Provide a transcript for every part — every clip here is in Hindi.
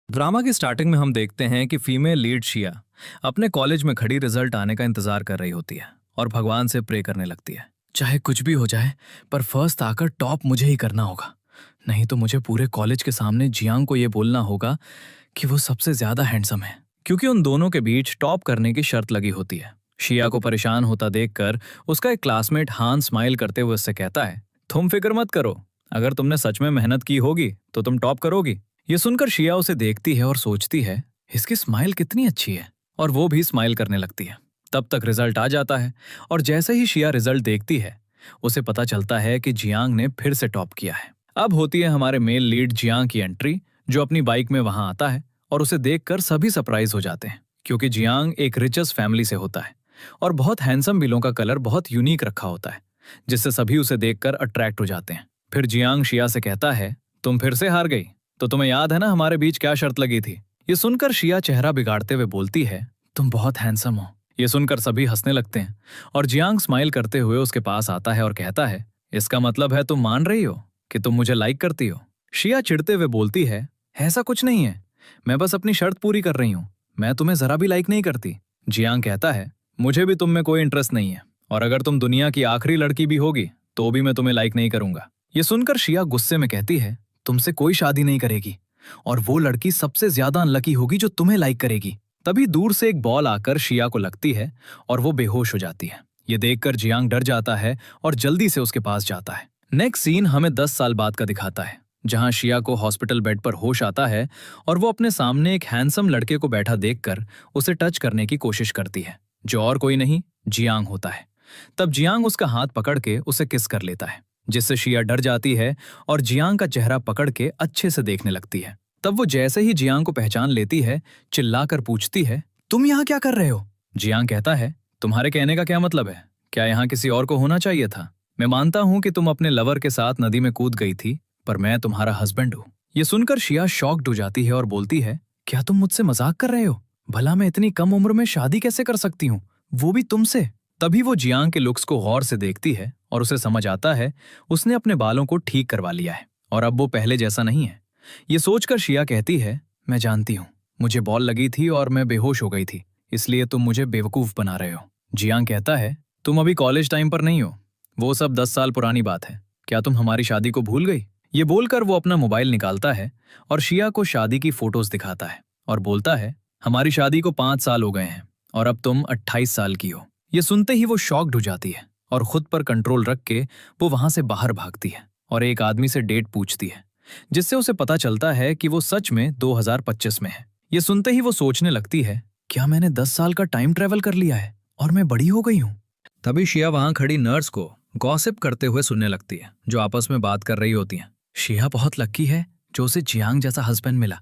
ड्रामा की स्टार्टिंग में हम देखते हैं कि फीमेल लीड शिया अपने कॉलेज में खड़ी रिजल्ट आने का इंतजार कर रही होती है और भगवान से प्रे करने लगती है। चाहे कुछ भी हो जाए, पर फर्स्ट आकर टॉप मुझे ही करना होगा। नहीं तो मुझे पूरे कॉलेज के सामने जियांग को ये बोलना होगा कि वो सबसे ज्यादा हैंडसम है, क्योंकि उन दोनों के बीच टॉप करने की शर्त लगी होती है। शिया को परेशान होता देखकर उसका एक क्लासमेट हान स्माइल करते हुए उससे कहता है, तुम फिक्र मत करो, अगर तुमने सच में मेहनत की होगी तो तुम टॉप करोगी। ये सुनकर शिया उसे देखती है और सोचती है, इसकी स्माइल कितनी अच्छी है, और वो भी स्माइल करने लगती है। तब तक रिजल्ट आ जाता है और जैसे ही शिया रिजल्ट देखती है, उसे पता चलता है कि जियांग ने फिर से टॉप किया है। अब होती है हमारे मेल लीड जियांग की एंट्री, जो अपनी बाइक में वहां आता है और उसे देखकर सभी सरप्राइज हो जाते हैं, क्योंकि जियांग एक रिचेस्ट फैमिली से होता है और बहुत हैंडसम बिलों का कलर बहुत यूनिक रखा होता है, जिससे सभी उसे देखकर अट्रैक्ट हो जाते हैं। फिर जियांग शिया से कहता है, तुम फिर से हार गई, तो तुम्हें याद है ना हमारे बीच क्या शर्त लगी थी। ये सुनकर शिया चेहरा बिगाड़ते हुए बोलती है, तुम बहुत हैंडसम हो। ये सुनकर सभी हंसने लगते हैं और जियांग स्माइल करते हुए उसके पास आता है और कहता है, इसका मतलब है तुम मान रही हो कि तुम मुझे लाइक करती हो। शिया चिढ़ते हुए बोलती है, ऐसा कुछ नहीं है, मैं बस अपनी शर्त पूरी कर रही हूँ, मैं तुम्हें जरा भी लाइक नहीं करती। जियांग कहता है, मुझे भी तुम में कोई इंटरेस्ट नहीं है, और अगर तुम दुनिया की आखिरी लड़की भी होगी तो भी मैं तुम्हें लाइक नहीं करूंगा। ये सुनकर शिया गुस्से में कहती है, तुमसे कोई शादी नहीं करेगी, और वो लड़की सबसे ज्यादा अनलकी होगी जो तुम्हें लाइक करेगी। तभी दूर से एक बॉल आकर शिया को लगती है और वो बेहोश हो जाती है। ये देखकर जियांग डर जाता है और जल्दी से उसके पास जाता है। नेक्स्ट सीन हमें 10 साल बाद का दिखाता है, जहां शिया को हॉस्पिटल बेड पर होश आता है और वो अपने सामने एक हैंडसम लड़के को बैठा देखकर उसे टच करने की कोशिश करती है, जो और कोई नहीं जियांग होता है। तब जियांग उसका हाथ पकड़ के उसे किस कर लेता है, जिससे शिया डर जाती है और जियांग का चेहरा पकड़ के अच्छे से देखने लगती है। तब वो जैसे ही जियांग को पहचान लेती है, चिल्लाकर पूछती है, तुम यहाँ क्या कर रहे हो। जियांग कहता है, तुम्हारे कहने का क्या मतलब है, क्या यहाँ किसी और को होना चाहिए था। मैं मानता हूँ कि तुम अपने लवर के साथ नदी में कूद गई थी, पर मैं तुम्हारा हस्बैंड हूँ। ये सुनकर शिया शॉक्ड हो जाती है और बोलती है, क्या तुम मुझसे मजाक कर रहे हो, भला मैं इतनी कम उम्र में शादी कैसे कर सकती हूँ, वो भी तुमसे। तभी वो जियांग के लुक्स को गौर से देखती है और उसे समझ आता है उसने अपने बालों को ठीक करवा लिया है और अब वो पहले जैसा नहीं है। ये सोचकर शिया कहती है, मैं जानती हूँ, मुझे बॉल लगी थी और मैं बेहोश हो गई थी, इसलिए तुम मुझे बेवकूफ बना रहे हो। जियांग कहता है, तुम अभी कॉलेज टाइम पर नहीं हो, वो सब 10 साल पुरानी बात है, क्या तुम हमारी शादी को भूल गई। ये बोलकर वो अपना मोबाइल निकालता है और शिया को शादी की फोटोज दिखाता है और बोलता है, हमारी शादी को 5 साल हो गए हैं और अब तुम 28 साल की हो। ये सुनते ही वो शॉक्ड हो जाती है और खुद पर कंट्रोल रख के वो वहां से बाहर भागती है और एक आदमी से डेट पूछती है, जिससे उसे पता चलता है कि वो सच में 2025 में है। ये सुनते ही वो सोचने लगती है, क्या मैंने 10 साल का टाइम ट्रेवल कर लिया है और मैं बड़ी हो गई हूँ। तभी शिया वहां खड़ी नर्स को गॉसिप करते हुए सुनने लगती है, जो आपस में बात कर रही होती हैं। शिया बहुत लकी है जो उसे जियांग जैसा हस्बैंड मिला,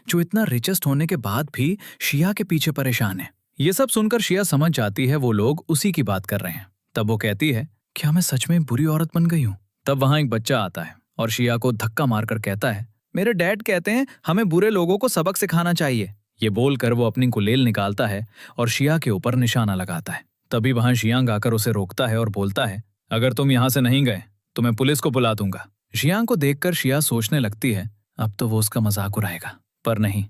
जो इतना रिचेस्ट होने के बाद भी शिया के पीछे परेशान है। ये सब सुनकर शिया समझ जाती है वो लोग उसी की बात कर रहे हैं। तब वो कहती है, क्या मैं सच में बुरी औरत बन गई हूँ। तब वहां एक बच्चा आता है और शिया को धक्का मारकर कहता है, मेरे डैड कहते हैं हमें बुरे लोगों को सबक सिखाना चाहिए। ये बोलकर वो अपनी गुलेल निकालता है और शिया के ऊपर निशाना लगाता है। तभी वहां जियांग आकर उसे रोकता है और बोलता है, अगर तुम यहाँ से नहीं गए तो मैं पुलिस को बुला दूंगा। जियांग को देखकर शिया सोचने लगती है, अब तो वो उसका मजाक उड़ाएगा, पर नहीं,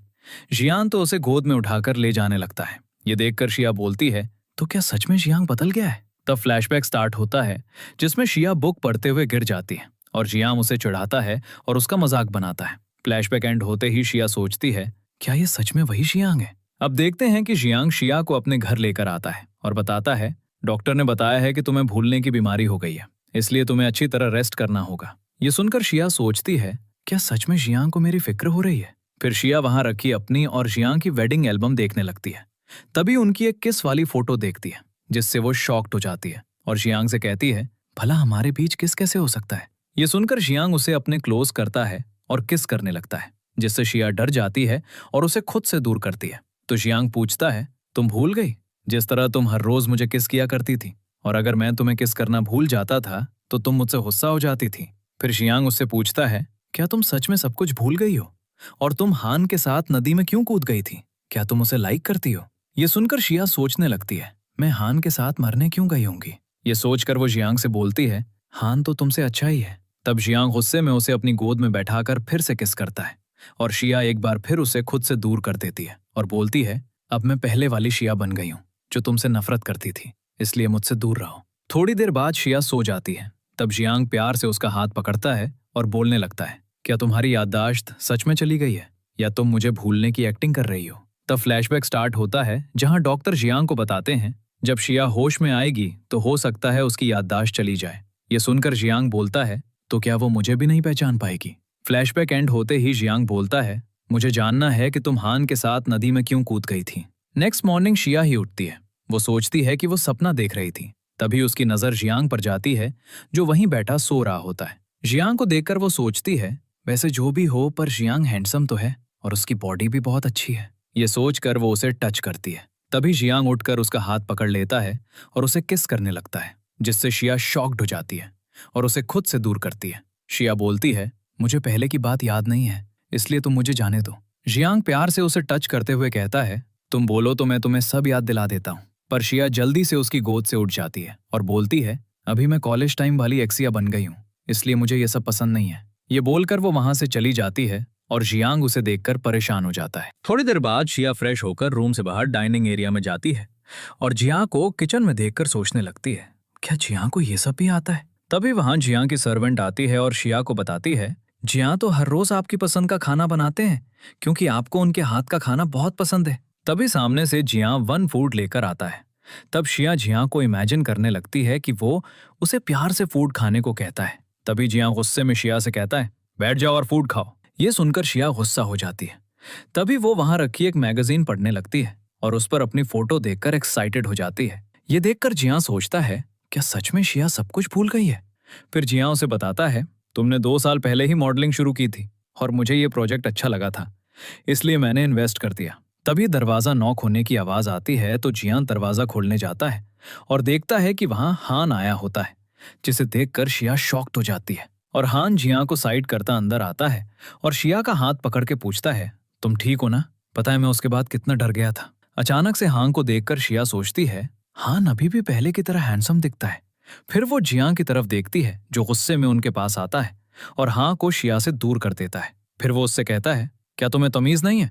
जियांग तो उसे गोद में उठाकर ले जाने लगता है। ये देखकर शिया बोलती है, तो क्या सच में जियांग बदल गया है। तब फ्लैशबैक स्टार्ट होता है, जिसमें शिया बुक पढ़ते हुए गिर जाती है और जियांग उसे चिढ़ाता है और उसका मजाक बनाता है। फ्लैशबैक एंड होते ही शिया सोचती है, क्या ये सच में वही जियांग है। अब देखते हैं कि जियांग शिया को अपने घर लेकर आता है और बताता है, डॉक्टर ने बताया है कि तुम्हें भूलने की बीमारी हो गई है, इसलिए तुम्हें अच्छी तरह रेस्ट करना होगा। ये सुनकर शिया सोचती है, क्या सच में जियांग को मेरी फिक्र हो रही है। फिर शिया वहां रखी अपनी और जियांग की वेडिंग एल्बम देखने लगती है। तभी उनकी एक किस वाली फोटो देखती है, जिससे वो शॉक्ड हो जाती है और जियांग से कहती है, भला हमारे बीच किस कैसे हो सकता है। ये सुनकर जियांग उसे अपने क्लोज करता है और किस करने लगता है, जिससे शिया डर जाती है और उसे खुद से दूर करती है। तो जियांग पूछता है, तुम भूल गई जिस तरह तुम हर रोज मुझे किस किया करती थी, और अगर मैं तुम्हें किस करना भूल जाता था तो तुम मुझसे गुस्सा हो जाती थी। फिर जियांग उससे पूछता है, क्या तुम सच में सब कुछ भूल गई हो, और तुम हान के साथ नदी में क्यों कूद गई थी, क्या तुम उसे लाइक करती हो। ये सुनकर शिया सोचने लगती है, मैं हान के साथ मरने क्यों गई होंगी। ये सोचकर वो जियांग से बोलती है, हान तो तुमसे अच्छा ही है। तब जियांग गुस्से में उसे अपनी गोद में बैठाकर फिर से किस करता है और शिया एक बार फिर उसे खुद से दूर कर देती है और बोलती है, अब मैं पहले वाली शिया बन गई हूँ जो तुमसे नफरत करती थी, इसलिए मुझसे दूर रहो। थोड़ी देर बाद शिया सो जाती है। तब जियांग प्यार से उसका हाथ पकड़ता है और बोलने लगता है, क्या तुम्हारी याददाश्त सच में चली गई है या तुम मुझे भूलने की एक्टिंग कर रही हो? तब फ्लैशबैक स्टार्ट होता है जहां डॉक्टर जियांग को बताते हैं जब शिया होश में आएगी तो हो सकता है उसकी याददाश्त चली जाए। ये सुनकर जियांग बोलता है, तो क्या वो मुझे भी नहीं पहचान पाएगी? फ्लैशबैक एंड होते ही जियांग बोलता है, मुझे जानना है कि तुम हान के साथ नदी में क्यों कूद गई थी। नेक्स्ट मॉर्निंग शिया ही उठती है। वो सोचती है कि वो सपना देख रही थी। तभी उसकी नजर जियांग पर जाती है जो वहीं बैठा सो रहा होता है। जियांग को देखकर वो सोचती है, वैसे जो भी हो पर जियांग हैंडसम तो है और उसकी बॉडी भी बहुत अच्छी है। ये सोचकर वो उसे टच करती है। तभी जियांग उठकर उसका हाथ पकड़ लेता है और उसे किस करने लगता है, जिससे शिया शॉक्ड हो जाती है और उसे खुद से दूर करती है। शिया बोलती है, मुझे पहले की बात याद नहीं है, इसलिए तुम मुझे जाने दो। जियांग प्यार से उसे टच करते हुए कहता है, तुम बोलो तो मैं तुम्हें सब याद दिला देता हूँ। पर शिया जल्दी से उसकी गोद से उठ जाती है और बोलती है, अभी मैं कॉलेज टाइम वाली एक्सिया बन गई हूँ, इसलिए मुझे ये सब पसंद नहीं है। ये बोलकर वो वहां से चली जाती है और जियांग उसे देखकर परेशान हो जाता है। थोड़ी देर बाद शिया फ्रेश होकर रूम से बाहर डाइनिंग एरिया में जाती है और जियांग को किचन में देखकर सोचने लगती है, क्या जियांग को ये सब भी आता है? तभी वहां जियांग की सर्वेंट आती है और शिया को बताती है, जियांग तो हर रोज आपकी पसंद का खाना बनाते हैं क्योंकि आपको उनके हाथ का खाना बहुत पसंद है। तभी सामने से जियांग वन फूड लेकर आता है। तब शिया जियांग को इमेजिन करने लगती है कि वो उसे प्यार से फूड खाने को कहता है। तभी जियांग गुस्से में शिया से कहता है, बैठ जाओ और फूड खाओ। ये सुनकर शिया गुस्सा हो जाती है। तभी वो वहां रखी एक मैगजीन पढ़ने लगती है और उस पर अपनी फोटो देखकर एक्साइटेड हो जाती है। ये देखकर जियांग सोचता है, क्या सच में शिया सब कुछ भूल गई है? फिर जियांग उसे बताता है, तुमने 2 साल पहले ही मॉडलिंग शुरू की थी और मुझे ये प्रोजेक्ट अच्छा लगा था, इसलिए मैंने इन्वेस्ट कर दिया। तभी दरवाजा नॉक होने की आवाज आती है तो जियांग दरवाजा खोलने जाता है और देखता है कि वहां हान आया होता है, जिसे देखकर शिया शॉक्ड हो जाती है। और हान जियांग को साइड करता अंदर आता है और शिया का हाथ पकड़ के पूछता है, तुम ठीक हो ना? पता है मैं उसके बाद कितना डर गया था। अचानक से हान को देखकर शिया सोचती है, हान अभी भी पहले की तरह हैंडसम दिखता है। फिर वो जियांग की तरफ देखती है जो गुस्से में उनके पास आता है और हान को शिया से दूर कर देता है। फिर वो उससे कहता है, क्या तुम्हें तमीज नहीं है?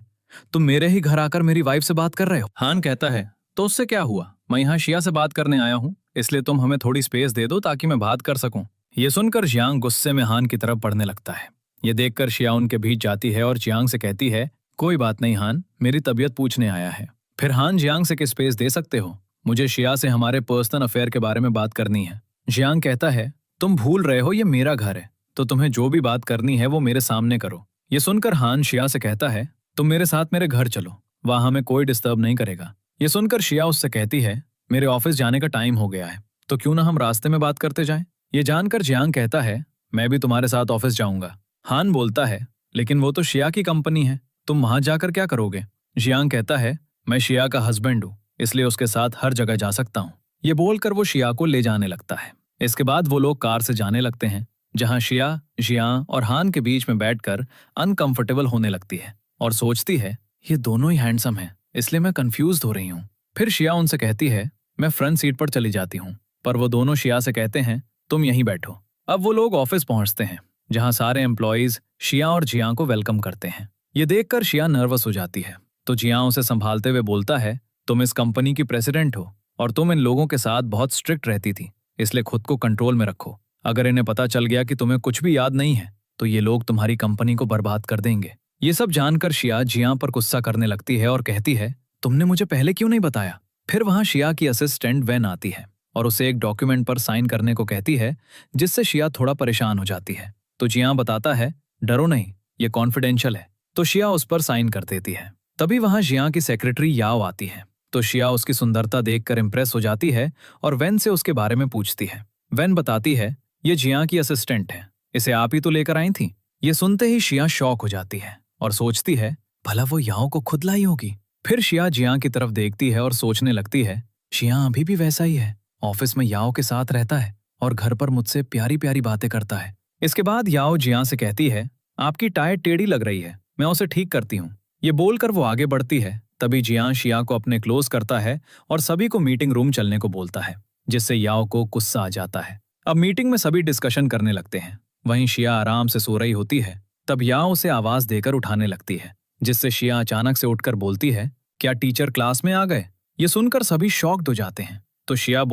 तुम मेरे ही घर आकर मेरी वाइफ से बात कर रहे हो। हान कहता है, तो उससे क्या हुआ? मैं यहाँ शिया से बात करने आया हूँ, इसलिए तुम हमें थोड़ी स्पेस दे दो ताकि मैं बात कर सकूं। ये सुनकर जियांग गुस्से में हान की तरफ बढ़ने लगता है। ये देखकर शिया उनके बीच जाती है और जियांग से कहती है, कोई बात नहीं हान, मेरी तबीयत पूछने आया है। फिर हान जियांग से किस स्पेस दे सकते हो? मुझे शिया से हमारे पर्सनल अफेयर के बारे में बात करनी है। जियांग कहता है, तुम भूल रहे हो ये मेरा घर है, तो तुम्हें जो भी बात करनी है वो मेरे सामने करो। ये सुनकर हान शिया से कहता है, तुम मेरे साथ मेरे घर चलो, वहां हमें कोई डिस्टर्ब नहीं करेगा। ये सुनकर शिया उससे कहती है, मेरे ऑफिस जाने का टाइम हो गया है, तो क्यों ना हम रास्ते में बात करते जाएं? ये जानकर जियांग कहता है, मैं भी तुम्हारे साथ ऑफिस जाऊंगा। हान बोलता है, लेकिन वो तो शिया की कंपनी है, तुम वहां जाकर क्या करोगे? जियांग कहता है, मैं शिया का हस्बैंड हूँ, इसलिए उसके साथ हर जगह जा सकता हूँ। ये बोलकर वो शिया को ले जाने लगता है। इसके बाद वो लोग कार से जाने लगते हैं, जहां शिया जियांग और हान के बीच में बैठकर अनकंफर्टेबल होने लगती है और सोचती है, ये दोनों ही हैंडसम हैं, इसलिए मैं कंफ्यूज हो रही हूँ। फिर शिया उनसे कहती है, मैं फ्रंट सीट पर चली जाती हूँ, पर वो दोनों शिया से कहते हैं, तुम यहीं बैठो। अब वो लोग ऑफिस पहुंचते हैं, जहां सारे एम्प्लॉइज शिया और जियांग को वेलकम करते हैं। ये देखकर शिया नर्वस हो जाती है, तो जियांग उसे संभालते हुए बोलता है, तुम इस कंपनी की प्रेसिडेंट हो और तुम इन लोगों के साथ बहुत स्ट्रिक्ट रहती थी, इसलिए खुद को कंट्रोल में रखो। अगर इन्हें पता चल गया कि तुम्हें कुछ भी याद नहीं है तो ये लोग तुम्हारी कंपनी को बर्बाद कर देंगे। ये सब जानकर शिया जियांग पर गुस्सा करने लगती है और कहती है, तुमने मुझे पहले क्यों नहीं बताया? फिर वहां शिया की असिस्टेंट वैन आती है और उसे एक डॉक्यूमेंट पर साइन करने को कहती है, जिससे शिया थोड़ा परेशान हो जाती है। तो जियांग बताता है, डरो नहीं, ये कॉन्फिडेंशियल है। तो शिया उस पर साइन कर देती है। तभी वहां जियांग की सेक्रेटरी याओ आती है, तो शिया उसकी सुंदरता देखकर इंप्रेस हो जाती है और वैन से उसके बारे में पूछती है। वैन बताती है, ये जियांग की असिस्टेंट है, इसे आप ही तो लेकर आई थी। ये सुनते ही शिया शॉक हो जाती है और सोचती है, भला वो याओ को खुद लाई होगी। फिर शिया जियांग की तरफ देखती है और सोचने लगती है, शिया अभी भी वैसा ही है, ऑफिस में याओ के साथ रहता है और घर पर मुझसे प्यारी प्यारी बातें करता है। इसके बाद याओ जियांग से कहती है, आपकी टाई टेढ़ी लग रही है, मैं उसे ठीक करती हूँ। ये बोलकर वो आगे बढ़ती है। तभी जियांग शिया को अपने क्लोज करता है और सभी को मीटिंग रूम चलने को बोलता है, जिससे याओ को गुस्सा आ जाता है। अब मीटिंग में सभी डिस्कशन करने लगते हैं। वहीं शिया आराम से सो रही होती है तब या उसे आवाज देकर उठाने लगती है, जिससे शिया अचानक से उठकर बोलती है, क्या टीचर क्लास में आ गए? ये सुनकर सभी शॉक्ड हो जाते हैं। तो शिया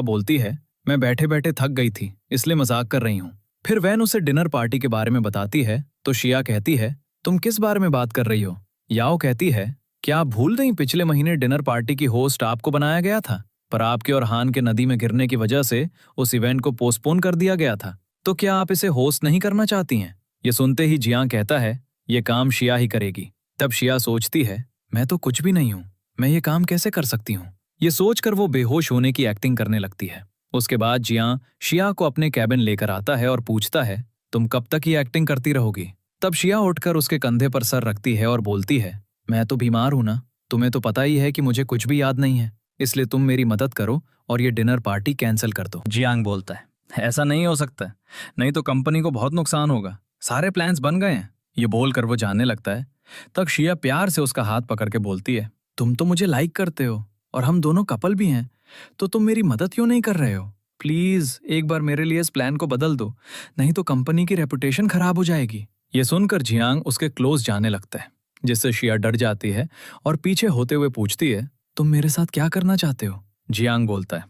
बोलती है, मैं बैठे बैठे थक गई थी, इसलिए मजाक कर रही हूँ। फिर वैन उसे डिनर पार्टी के बारे में बताती है, तो शिया कहती है, तुम किस बारे में बात कर रही हो? याओ कहती है, क्या आप भूल गई पिछले महीने डिनर पार्टी की होस्ट आपको बनाया गया था, पर आपके और हान के नदी में गिरने की वजह से उस इवेंट को पोस्टपोन कर दिया गया था। तो क्या आप इसे होस्ट नहीं करना चाहती हैं? ये सुनते ही जियांग कहता है, ये काम शिया ही करेगी। तब शिया सोचती है, मैं तो कुछ भी नहीं हूँ, मैं ये काम कैसे कर सकती हूँ? ये सोचकर वो बेहोश होने की एक्टिंग करने लगती है। उसके बाद जियांग शिया को अपने कैबिन लेकर आता है और पूछता है, तुम कब तक ये एक्टिंग करती रहोगी? तब शिया उठकर उसके कंधे पर सर रखती है और बोलती है, मैं तो बीमार हूं ना, तुम्हें तो पता ही है कि मुझे कुछ भी याद नहीं है, इसलिए तुम मेरी मदद करो और ये डिनर पार्टी कैंसिल कर दो। जियांग बोलता है, ऐसा नहीं हो सकता, नहीं तो कंपनी को बहुत नुकसान होगा, सारे प्लान्स बन गए हैं। ये बोलकर वो जाने लगता है। तब शिया प्यार से उसका हाथ पकड़ के बोलती है, तुम तो मुझे लाइक करते हो और हम दोनों कपल भी हैं, तो तुम मेरी मदद क्यों नहीं कर रहे हो? प्लीज एक बार मेरे लिए इस प्लान को बदल दो, नहीं तो कंपनी की रेपुटेशन खराब हो जाएगी। ये सुनकर जियांग उसके क्लोज जाने लगता है, जिससे शिया डर जाती है और पीछे होते हुए पूछती है, तुम मेरे साथ क्या करना चाहते हो? जियांग बोलता है,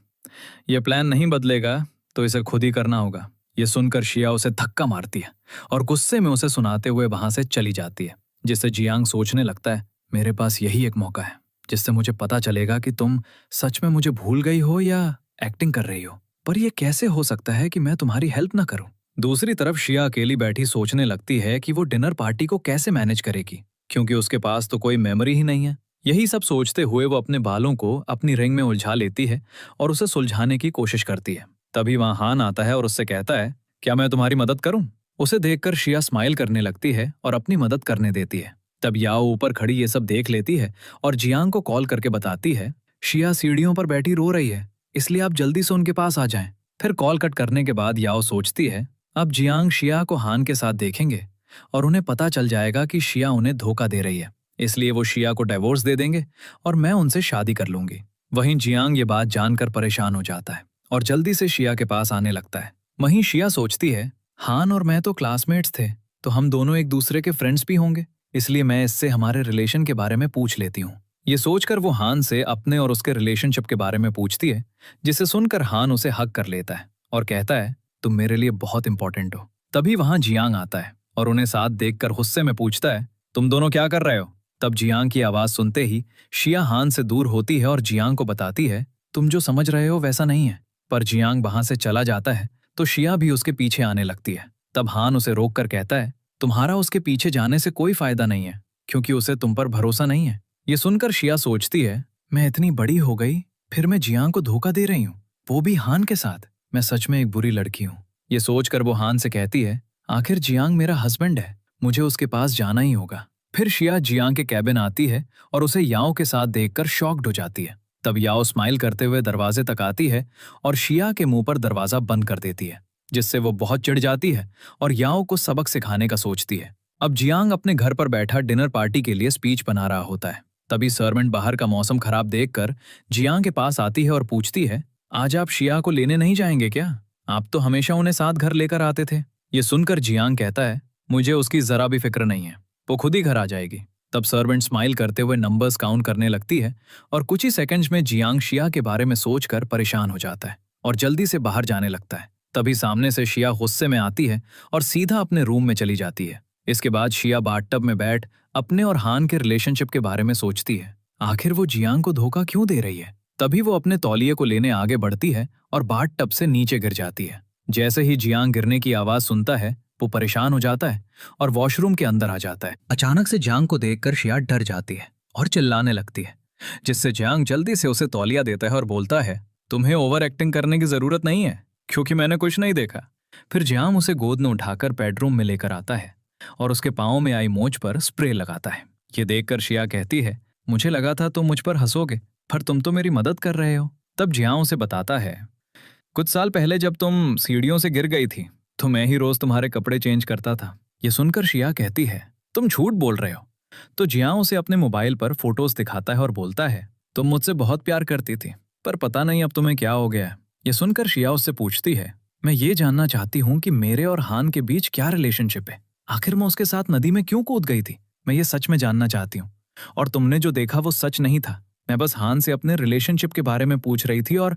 यह प्लान नहीं बदलेगा तो इसे खुद ही करना होगा। ये सुनकर शिया उसे धक्का मारती है और गुस्से में उसे सुनाते हुए वहां से चली जाती है, जिससे जियांग सोचने लगता है, मेरे पास यही एक मौका है जिससे मुझे पता चलेगा कि तुम सच में मुझे भूल गई हो या एक्टिंग कर रही हो। पर यह कैसे हो सकता है कि मैं तुम्हारी हेल्प ना करूं? दूसरी तरफ शिया अकेली बैठी सोचने लगती है कि वो डिनर पार्टी को कैसे मैनेज करेगी, क्योंकि उसके पास तो कोई मेमोरी ही नहीं है। यही सब सोचते हुए वो अपने बालों को अपनी रिंग में उलझा लेती है और उसे सुलझाने की कोशिश करती है। तभी वहां हान आता है और उससे कहता है, क्या मैं तुम्हारी मदद करूं? उसे देखकर शिया स्माइल करने लगती है और अपनी मदद करने देती है। तब याओ ऊपर खड़ी ये सब देख लेती है और जियांग को कॉल करके बताती है, शिया सीढ़ियों पर बैठी रो रही है, इसलिए आप जल्दी से उनके पास आ जाएं। फिर कॉल कट करने के बाद याओ सोचती है, अब जियांग शिया को हान के साथ देखेंगे और उन्हें पता चल जाएगा कि शिया उन्हें धोखा दे रही है, इसलिए वो शिया को डिवोर्स दे देंगे और मैं उनसे शादी कर लूंगी। वहीं जियांग ये बात जानकर परेशान हो जाता है और जल्दी से शिया के पास आने लगता है। वहीं शिया सोचती है, हान और मैं तो क्लासमेट्स थे, तो हम दोनों एक दूसरे के फ्रेंड्स भी होंगे, इसलिए मैं इससे हमारे रिलेशन के बारे में पूछ लेती हूँ। ये सोचकर वो हान से अपने और उसके रिलेशनशिप के बारे में पूछती है, जिसे सुनकर हान उसे हग कर लेता है और कहता है, तुम मेरे लिए बहुत इंपॉर्टेंट हो। तभी वहां जियांग आता है और उन्हें साथ देखकर गुस्से में पूछता है, तुम दोनों क्या कर रहे हो? तब जियांग की आवाज सुनते ही शिया हान से दूर होती है और जियांग को बताती है, तुम जो समझ रहे हो वैसा नहीं है। पर जियांग वहां से चला जाता है तो शिया भी उसके पीछे आने लगती है। तब हान उसे रोक कर कहता है, तुम्हारा उसके पीछे जाने से कोई फायदा नहीं है, क्योंकि उसे तुम पर भरोसा नहीं है। ये सुनकर शिया सोचती है, मैं इतनी बड़ी हो गई, फिर मैं जियांग को धोखा दे रही हूँ, वो भी हान के साथ। मैं सच में एक बुरी लड़की हूँ। ये सोचकर वो हान से कहती है, आखिर जियांग मेरा हस्बैंड है, मुझे उसके पास जाना ही होगा। फिर शिया जियांग के कैबिन आती है और उसे याओ के साथ देखकर शॉक्ड हो जाती है। तब याओ स्माइल करते हुए दरवाजे तक आती है और शिया के मुंह पर दरवाजा बंद कर देती है, जिससे वो बहुत चिढ़ जाती है और याओ को सबक सिखाने का सोचती है। अब जियांग अपने घर पर बैठा डिनर पार्टी के लिए स्पीच बना रहा होता है। तभी सर्वेंट बाहर का मौसम खराब देखकर जियांग के पास आती है और पूछती है, आज आप शिया को लेने नहीं जाएंगे क्या? आप तो हमेशा उन्हें साथ घर लेकर आते थे। ये सुनकर जियांग कहता है, मुझे उसकी जरा भी फिक्र नहीं है, वो खुद ही घर आ जाएगी। तब सर्वेंट स्माइल करते हुए नंबर्स काउंट करने लगती है और कुछ ही सेकंड्स में जियांग शिया के बारे में सोचकर परेशान हो जाता है और जल्दी से बाहर जाने लगता है। तभी सामने से शिया गुस्से में आती है और सीधा अपने रूम में चली जाती है। इसके बाद शिया बाथटब में बैठ अपने और हान के रिलेशनशिप के बारे में सोचती है, आखिर वो जियांग को धोखा क्यों दे रही है। तभी वो अपने तौलिए को लेने आगे बढ़ती है और बाथटब से नीचे गिर जाती है। जैसे ही जियांग गिरने की आवाज सुनता है, वो परेशान हो जाता है और वॉशरूम के अंदर आ जाता है। अचानक से जियांग को देखकर शिया डर जाती है और चिल्लाने लगती है, जिससे जियांग जल्दी से उसे तौलिया देता है और बोलता है, तुम्हें ओवर एक्टिंग करने की जरूरत नहीं है, क्योंकि मैंने कुछ नहीं देखा। फिर जियांग उसे गोद में उठाकर बेडरूम में लेकर आता है और उसके पाँव में आई मोच पर स्प्रे लगाता है। ये देखकर शिया कहती है, मुझे लगा था तुम मुझ पर हंसोगे, पर तुम तो मेरी मदद कर रहे हो। तब जियांग उसे बताता है, कुछ साल पहले जब तुम सीढ़ियों से गिर गई थी तो मैं ही रोज तुम्हारे कपड़े चेंज करता था। ये सुनकर शिया कहती है, तुम झूठ बोल रहे हो। तो जियांग उसे अपने मोबाइल पर फोटोज दिखाता है और बोलता है, तुम मुझसे बहुत प्यार करती थी, पर पता नहीं अब तुम्हें क्या हो गया है। ये सुनकर शिया उससे पूछती है, मैं ये जानना चाहती हूँ कि मेरे और हान के बीच क्या रिलेशनशिप है। आखिर मैं उसके साथ नदी में क्यों कूद गई थी? मैं ये सच में जानना चाहती हूँ। और तुमने जो देखा वो सच नहीं था। मैं बस हान से अपने रिलेशनशिप के बारे में पूछ रही थी और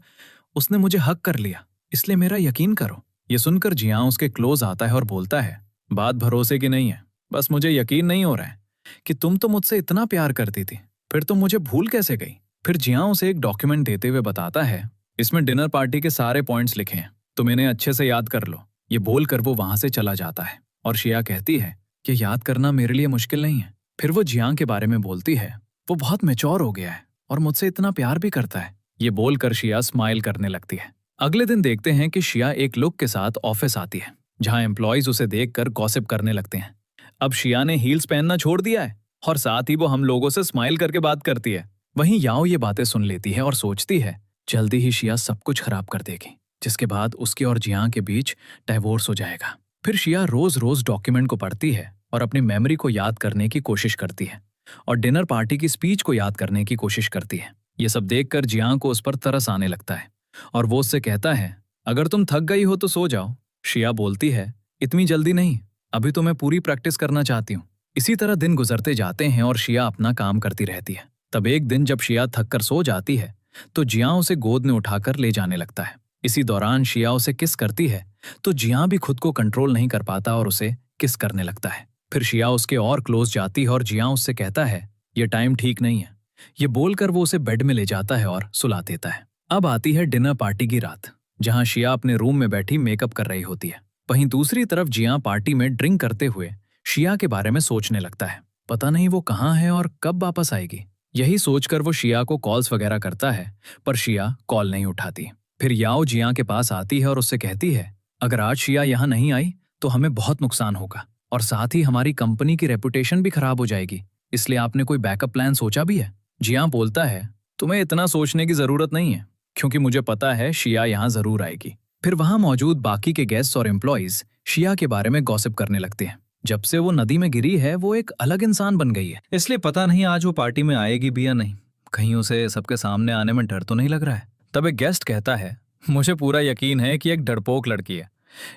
उसने मुझे हक कर लिया, इसलिए मेरा यकीन करो। ये सुनकर जियां उसके क्लोज आता है और बोलता है, बात भरोसे की नहीं है, बस मुझे यकीन नहीं हो रहा है कि तुम तो मुझसे इतना प्यार करती थी, फिर तुम मुझे भूल कैसे गई? फिर जियां उसे एक डॉक्यूमेंट देते हुए बताता है, इसमें डिनर पार्टी के सारे पॉइंट्स लिखे हैं, तुम इन्हें अच्छे से याद कर लो। ये बोलकर वो वहां से चला जाता है और शिया कहती है कि याद करना मेरे लिए मुश्किल नहीं है। फिर वो जियां के बारे में बोलती है, वो बहुत मैच्योर हो गया है और मुझसे इतना प्यार भी करता है। ये बोलकर शिया स्माइल करने लगती है। अगले दिन देखते हैं कि शिया एक लुक के साथ ऑफिस आती है, जहां एम्प्लॉयज उसे देखकर गॉसिप करने लगते हैं। अब शिया ने हील्स पहनना छोड़ दिया है और साथ ही वो हम लोगों से स्माइल करके बात करती है। वहीं याओ ये बातें सुन लेती है और सोचती है, जल्दी ही शिया सब कुछ खराब कर देगी, जिसके बाद उसके और जियां के बीच डाइवोर्स हो जाएगा। फिर शिया रोज रोज डॉक्यूमेंट को पढ़ती है और अपनी मेमोरी को याद करने की कोशिश करती है और डिनर पार्टी की स्पीच को याद करने की कोशिश करती है। ये सब देखकर जियां को उस पर तरस आने लगता है और वो उससे कहता है, अगर तुम थक गई हो तो सो जाओ। शिया बोलती है, इतनी जल्दी नहीं, अभी तो मैं पूरी प्रैक्टिस करना चाहती हूँ। इसी तरह दिन गुजरते जाते हैं और शिया अपना काम करती रहती है। तब एक दिन जब शिया थक कर सो जाती है तो जियां उसे गोद में उठाकर ले जाने लगता है। इसी दौरान शिया उसे किस करती है तो जियां भी खुद को कंट्रोल नहीं कर पाता और उसे किस करने लगता है। फिर शिया उसके और क्लोज जाती है और जियां उससे कहता है, ये टाइम ठीक नहीं है। ये बोलकर वो उसे बेड में ले जाता है और सुला देता है। अब आती है डिनर पार्टी की रात, जहां शिया अपने रूम में बैठी मेकअप कर रही होती है। वहीं दूसरी तरफ जियां पार्टी में ड्रिंक करते हुए शिया के बारे में सोचने लगता है, पता नहीं वो कहाँ है और कब वापस आएगी। यही सोचकर वो शिया को कॉल्स वगैरह करता है, पर शिया कॉल नहीं उठाती। फिर याओ जियां के पास आती है और उससे कहती है, अगर आज शिया यहाँ नहीं आई तो हमें बहुत नुकसान होगा और साथ ही हमारी कंपनी की रेपुटेशन भी खराब हो जाएगी, इसलिए आपने कोई बैकअप प्लान सोचा भी है? जियां बोलता है, तुम्हें इतना सोचने की जरूरत नहीं है, क्योंकि मुझे पता है शिया यहाँ जरूर आएगी। फिर वहां मौजूद बाकी के गेस्ट्स और एम्प्लॉयज शिया के बारे में गॉसिप करने लगते हैं। जब से वो नदी में गिरी है वो एक अलग इंसान बन गई है, इसलिए पता नहीं आज वो पार्टी में आएगी भी या नहीं। कहीं उसे सबके सामने आने में डर तो नहीं लग रहा है? तब एक गेस्ट कहता है, मुझे पूरा यकीन है कि एक डरपोक लड़की है,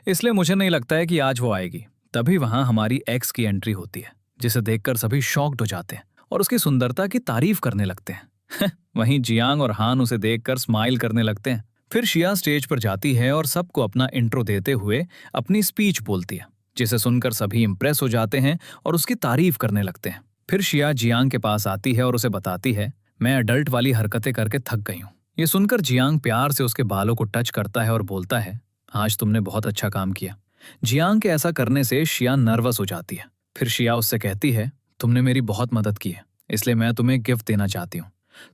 इसलिए मुझे नहीं लगता है कि आज वो आएगी। तभी वहां हमारी एक्स की एंट्री होती है, जिसे देखकर सभी शॉक्ड हो जाते हैं और उसकी सुंदरता की तारीफ करने लगते हैं। वहीं जियांग और हान उसे देखकर स्माइल करने लगते हैं। फिर शिया स्टेज पर जाती है और सबको अपना इंट्रो देते हुए अपनी स्पीच बोलती है, जिसे सुनकर सभी इंप्रेस हो जाते हैं और उसकी तारीफ करने लगते हैं। फिर शिया जियांग के पास आती है और उसे बताती है, मैं अडल्ट वाली हरकतें करके थक गई हूँ। ये सुनकर जियांग प्यार से उसके बालों को टच करता है और बोलता है, आज तुमने बहुत अच्छा काम किया। जियांग के ऐसा करने से शिया नर्वस हो जाती है। फिर शिया उससे कहती है, तुमने मेरी बहुत मदद की है, इसलिए मैं तुम्हें गिफ्ट देना चाहती हूँ,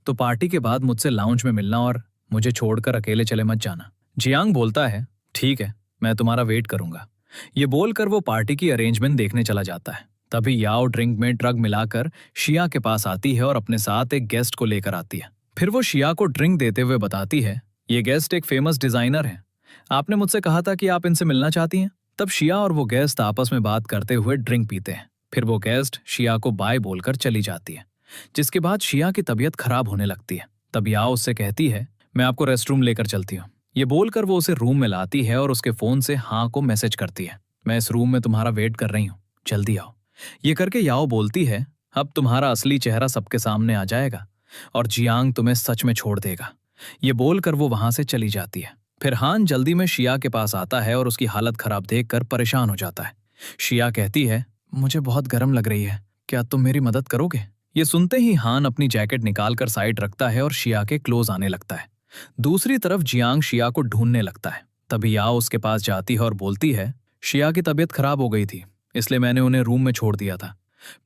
तो पार्टी के बाद मुझसे लाउंज में मिलना और मुझे छोड़कर अकेले चले मत जाना। जियांग बोलता है, ठीक है, मैं तुम्हारा वेट करूंगा। ये बोलकर वो पार्टी की अरेंजमेंट देखने चला जाता है। तभी याओ ड्रिंक में ड्रग मिलाकर शिया के पास आती है और अपने साथ एक गेस्ट को लेकर आती है। फिर वो शिया को ड्रिंक देते हुए बताती है, ये गेस्ट एक फेमस डिजाइनर है, आपने मुझसे कहा था कि आप इनसे मिलना चाहती हैं। तब शिया और वो गेस्ट आपस में बात करते हुए ड्रिंक पीते हैं। फिर वो गेस्ट शिया को बाय बोलकर चली जाती है, जिसके बाद शिया की तबीयत खराब होने लगती है। तब याओ उससे कहती है, मैं आपको रेस्टरूम लेकर चलती हूँ। ये बोलकर वो उसे रूम में लाती है और उसके फोन से हाँ को मैसेज करती है, मैं इस रूम में तुम्हारा वेट कर रही हूँ, जल्दी आओ। ये करके याओ बोलती है, अब तुम्हारा असली चेहरा सबके सामने आ जाएगा और जियांग तुम्हें सच में छोड़ देगा। ये बोलकर वो वहां से चली जाती है। फिर हान जल्दी में शिया के पास आता है और उसकी हालत खराब देखकर परेशान हो जाता है। शिया कहती है, मुझे बहुत गर्म लग रही है, क्या तुम मेरी मदद करोगे? ये सुनते ही हान अपनी जैकेट निकालकर साइड रखता है और शिया के क्लोज आने लगता है। दूसरी तरफ जियांग शिया को ढूंढने लगता है। तभी याओ उसके पास जाती है और बोलती है, शिया की तबीयत खराब हो गई थी, इसलिए मैंने उन्हें रूम में छोड़ दिया था।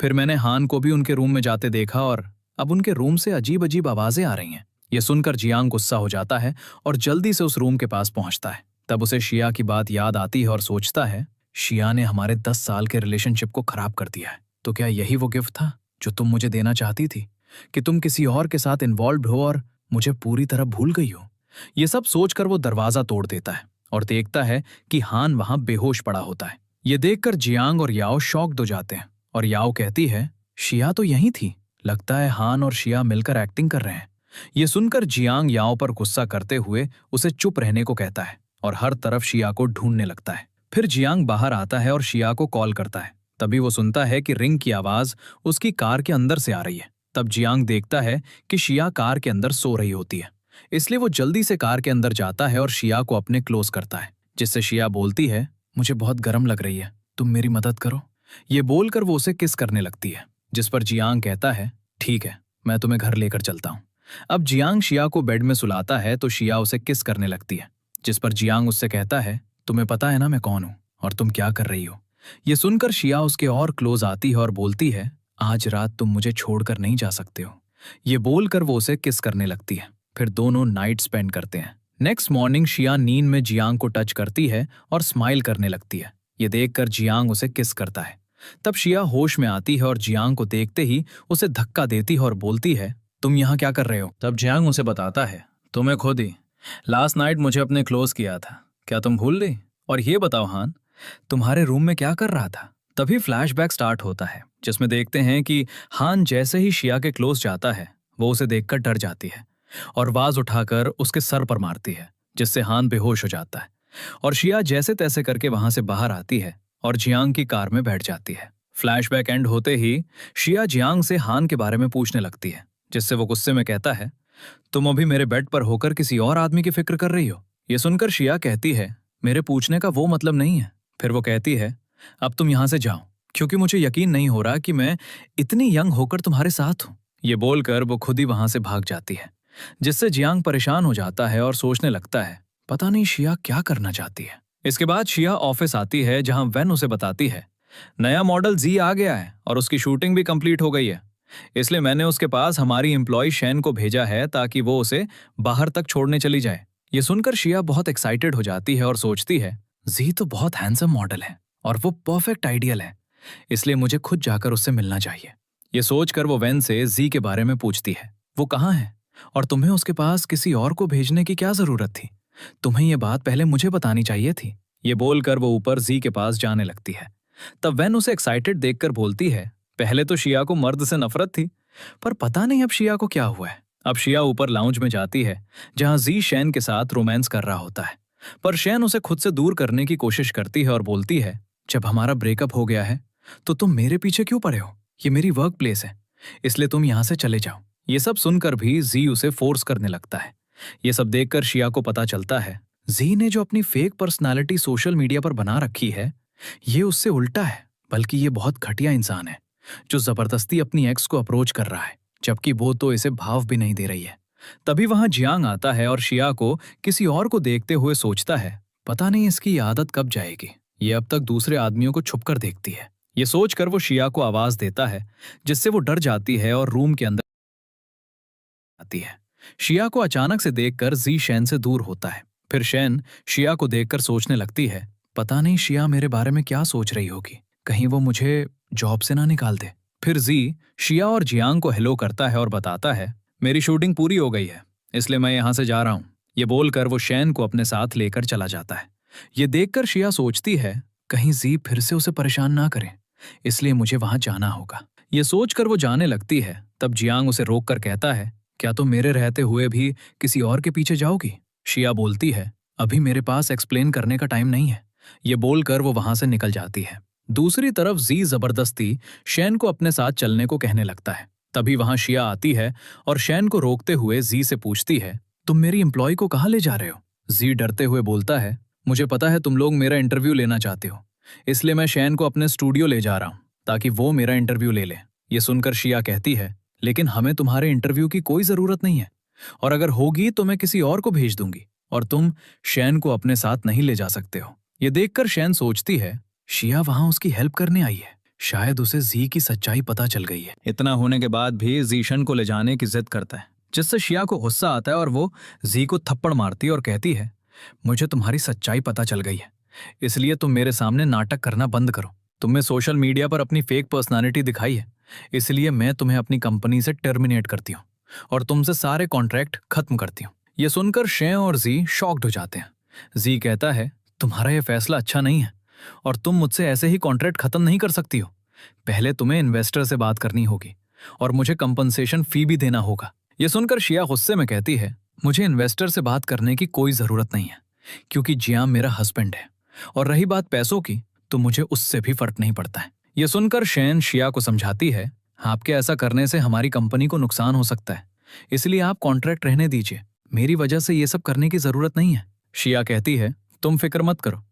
फिर मैंने हान को भी उनके रूम में जाते देखा और अब उनके रूम से अजीब अजीब आवाजें आ रही हैं। ये सुनकर जियांग गुस्सा हो जाता है और जल्दी से उस रूम के पास पहुंचता है। तब उसे शिया की बात याद आती है और सोचता है, शिया ने हमारे 10 साल के रिलेशनशिप को खराब कर दिया है, तो क्या यही वो गिफ्ट था जो तुम मुझे देना चाहती थी, कि तुम किसी और के साथ इन्वॉल्व हो और मुझे पूरी तरह भूल गई हो? ये सब सोचकर वो दरवाजा तोड़ देता है और देखता है कि हान वहां बेहोश पड़ा होता है। ये देखकर जियांग और याओ शॉक्ड हो जाते हैं और याओ कहती है, शिया तो यहीं थी, लगता है हान और शिया मिलकर एक्टिंग कर रहे हैं। ये सुनकर जियांग याओ पर गुस्सा करते हुए उसे चुप रहने को कहता है और हर तरफ शिया को ढूंढने लगता है। फिर जियांग बाहर आता है और शिया को कॉल करता है। तभी वो सुनता है कि रिंग की आवाज उसकी कार के अंदर से आ रही है। तब जियांग देखता है कि शिया कार के अंदर सो रही होती है, इसलिए वो जल्दी से कार के अंदर जाता है और शिया को अपने क्लोज करता है, जिससे शिया बोलती है, मुझे बहुत गर्म लग रही है, तुम मेरी मदद करो। ये बोलकर वो उसे किस करने लगती है, जिस पर जियांग कहता है, ठीक है, मैं तुम्हें घर लेकर चलता हूँ। अब जियांग शिया को बेड में सुलाता है तो शिया उसे किस करने लगती है, जिस पर जियांग उससे कहता है, तुम्हें पता है ना मैं कौन हूँ और तुम क्या कर रही हो। ये सुनकर शिया उसके और क्लोज आती है और बोलती है, आज रात तुम मुझे छोड़कर नहीं जा सकते हो। ये बोलकर वो उसे किस करने लगती है। फिर दोनों नाइट स्पेंड करते हैं। नेक्स्ट मॉर्निंग शिया नींद में जियांग को टच करती है और स्माइल करने लगती है। ये देखकर जियांग उसे किस करता है। तब शिया होश में आती है और जियांग को देखते ही उसे धक्का देती है और बोलती है, तुम यहाँ क्या कर रहे हो। तब जियांग उसे बताता है, तुम्हें खुद ही लास्ट नाइट मुझे अपने क्लोज किया था, क्या तुम भूल गई। और ये बताओ हान, तुम्हारे रूम में क्या कर रहा था। तभी फ्लैशबैक स्टार्ट होता है, जिसमें देखते हैं कि हान जैसे ही शिया के क्लोज जाता है वो उसे देखकर डर जाती है और वाज उठाकर उसके सर पर मारती है, जिससे हान बेहोश हो जाता है। और शिया जैसे तैसे करके वहां से बाहर आती है और जियांग की कार में बैठ जाती है। फ्लैशबैक एंड होते ही शिया जियांग से हान के बारे में पूछने लगती है, जिससे वो गुस्से में कहता है, तुम अभी मेरे बेड पर होकर किसी और आदमी की फिक्र कर रही हो। ये सुनकर शिया कहती है, मेरे पूछने का वो मतलब नहीं है। फिर वो कहती है, अब तुम यहां से जाओ, क्योंकि मुझे यकीन नहीं हो रहा कि मैं इतनी यंग होकर तुम्हारे साथ हूं। ये बोलकर वो खुद ही वहां से भाग जाती है, जिससे जियांग परेशान हो जाता है और सोचने लगता है, पता नहीं शिया क्या करना चाहती है। इसके बाद शिया ऑफिस आती है, जहां वेन उसे बताती है, नया मॉडल जी आ गया है और उसकी शूटिंग भी कंप्लीट हो गई है, इसलिए मैंने उसके पास हमारी एम्प्लॉय शैन को भेजा है ताकि वो उसे बाहर तक छोड़ने चली जाए। ये सुनकर शिया बहुत एक्साइटेड हो जाती है और सोचती है, जी तो बहुत हैंडसम मॉडल है और वो परफेक्ट आइडियल है, इसलिए मुझे खुद जाकर उससे मिलना चाहिए। ये सोचकर वो वेन से जी के बारे में पूछती है, वो कहाँ है और तुम्हें उसके पास किसी और को भेजने की क्या जरूरत थी, तुम्हें ये बात पहले मुझे बतानी चाहिए थी। ये बोलकर वो ऊपर जी के पास जाने लगती है। तब वेन उसे एक्साइटेड देखकर बोलती है, पहले तो शिया को मर्द से नफरत थी, पर पता नहीं अब शिया को क्या हुआ है। अब शिया ऊपर लाउंज में जाती है, जहां जी शैन के साथ रोमांस कर रहा होता है, पर शैन उसे खुद से दूर करने की कोशिश करती है और बोलती है, जब हमारा ब्रेकअप हो गया है तो तुम मेरे पीछे क्यों पड़े हो, ये मेरी वर्क प्लेस है, इसलिए तुम यहां से चले जाओ। ये सब सुनकर भी जी उसे फोर्स करने लगता है। ये सब देखकर शिया को पता चलता है, जी ने जो अपनी फेक पर्सनालिटी सोशल मीडिया पर बना रखी है, ये उससे उल्टा है, बल्कि ये बहुत घटिया इंसान है जो जबरदस्ती अपनी एक्स को अप्रोच कर रहा है, जबकि वो तो इसे भाव भी नहीं दे रही है। तभी वहां जियांग आता है और शिया को किसी और को देखते हुए सोचता है, पता नहीं इसकी आदत कब जाएगी, ये अब तक दूसरे आदमियों को छुपकर देखती है। ये सोचकर वो शिया को आवाज देता है, जिससे वो डर जाती है और रूम के अंदर आती है। शिया को अचानक से देखकर जी शैन से दूर होता है। फिर शैन शिया को देखकर सोचने लगती है, पता नहीं शिया मेरे बारे में क्या सोच रही होगी, कहीं वो मुझे जॉब से ना निकाल दे। फिर जी शिया और जियांग को हेलो करता है और बताता है, मेरी शूटिंग पूरी हो गई है, इसलिए मैं यहां से जा रहा हूं। ये बोलकर वो शैन को अपने साथ लेकर चला जाता है। ये देखकर शिया सोचती है, कहीं जी फिर से उसे परेशान ना करे, इसलिए मुझे वहां जाना होगा। ये सोचकर वो जाने लगती है। तब जियांग उसे रोककर कहता है, क्या तुम मेरे रहते हुए भी किसी और के पीछे जाओगी। शिया बोलती है, अभी मेरे पास एक्सप्लेन करने का टाइम नहीं है। ये बोलकर वो वहां से निकल जाती है। दूसरी तरफ जी जबरदस्ती शैन को अपने साथ चलने को कहने लगता है। तभी वहां शिया आती है और शैन को रोकते हुए जी से पूछती है, तुम मेरी एम्प्लॉय को कहाँ ले जा रहे हो। जी डरते हुए बोलता है, मुझे पता है तुम लोग मेरा इंटरव्यू लेना चाहते हो, इसलिए मैं शैन को अपने स्टूडियो ले जा रहा हूं ताकि वो मेरा इंटरव्यू ले ले। ये सुनकर शिया कहती है, लेकिन हमें तुम्हारे इंटरव्यू की कोई जरूरत नहीं है, और अगर होगी तो मैं किसी और को भेज दूंगी, और तुम शैन को अपने साथ नहीं ले जा सकते हो। ये देखकर शैन सोचती है, शिया वहां उसकी हेल्प करने आई है, शायद उसे जी की सच्चाई पता चल गई है। इतना होने के बाद भी जी शन को ले जाने की जिद करता है, जिससे शिया को गुस्सा आता है और वो जी को थप्पड़ मारती है और कहती है, मुझे तुम्हारी सच्चाई पता चल गई है, इसलिए तुम मेरे सामने नाटक करना बंद करो। तुमने सोशल मीडिया पर अपनी फेक पर्सनालिटी दिखाई है, इसलिए मैं तुम्हें अपनी कंपनी से टर्मिनेट करती हूँ और तुमसे सारे कॉन्ट्रैक्ट खत्म करती हूँ। ये सुनकर शे और जी शॉक्ड हो जाते हैं। जी कहता है, तुम्हारा यह फैसला अच्छा नहीं है और तुम मुझसे ऐसे ही कॉन्ट्रैक्ट खत्म नहीं कर सकती हो। पहले तुम्हें इन्वेस्टर से बात करनी होगी और मुझे कंपनसेशन फी भी देना होगा। ये सुनकर शिया गुस्से में कहती है, मुझे इन्वेस्टर से बात करने की कोई जरूरत नहीं है, क्योंकि जियान मेरा हस्बैंड है। और रही बात पैसों की, तो मुझे उससे भी फर्क नहीं पड़ता है। ये सुनकर शेन शिया को समझाती है, आपके ऐसा करने से हमारी कंपनी को नुकसान हो सकता है, इसलिए आप कॉन्ट्रैक्ट रहने दीजिए। मेरी वजह से ये सब करने की जरूरत नहीं है। शिया कहती है, तुम फिक्र मत करो,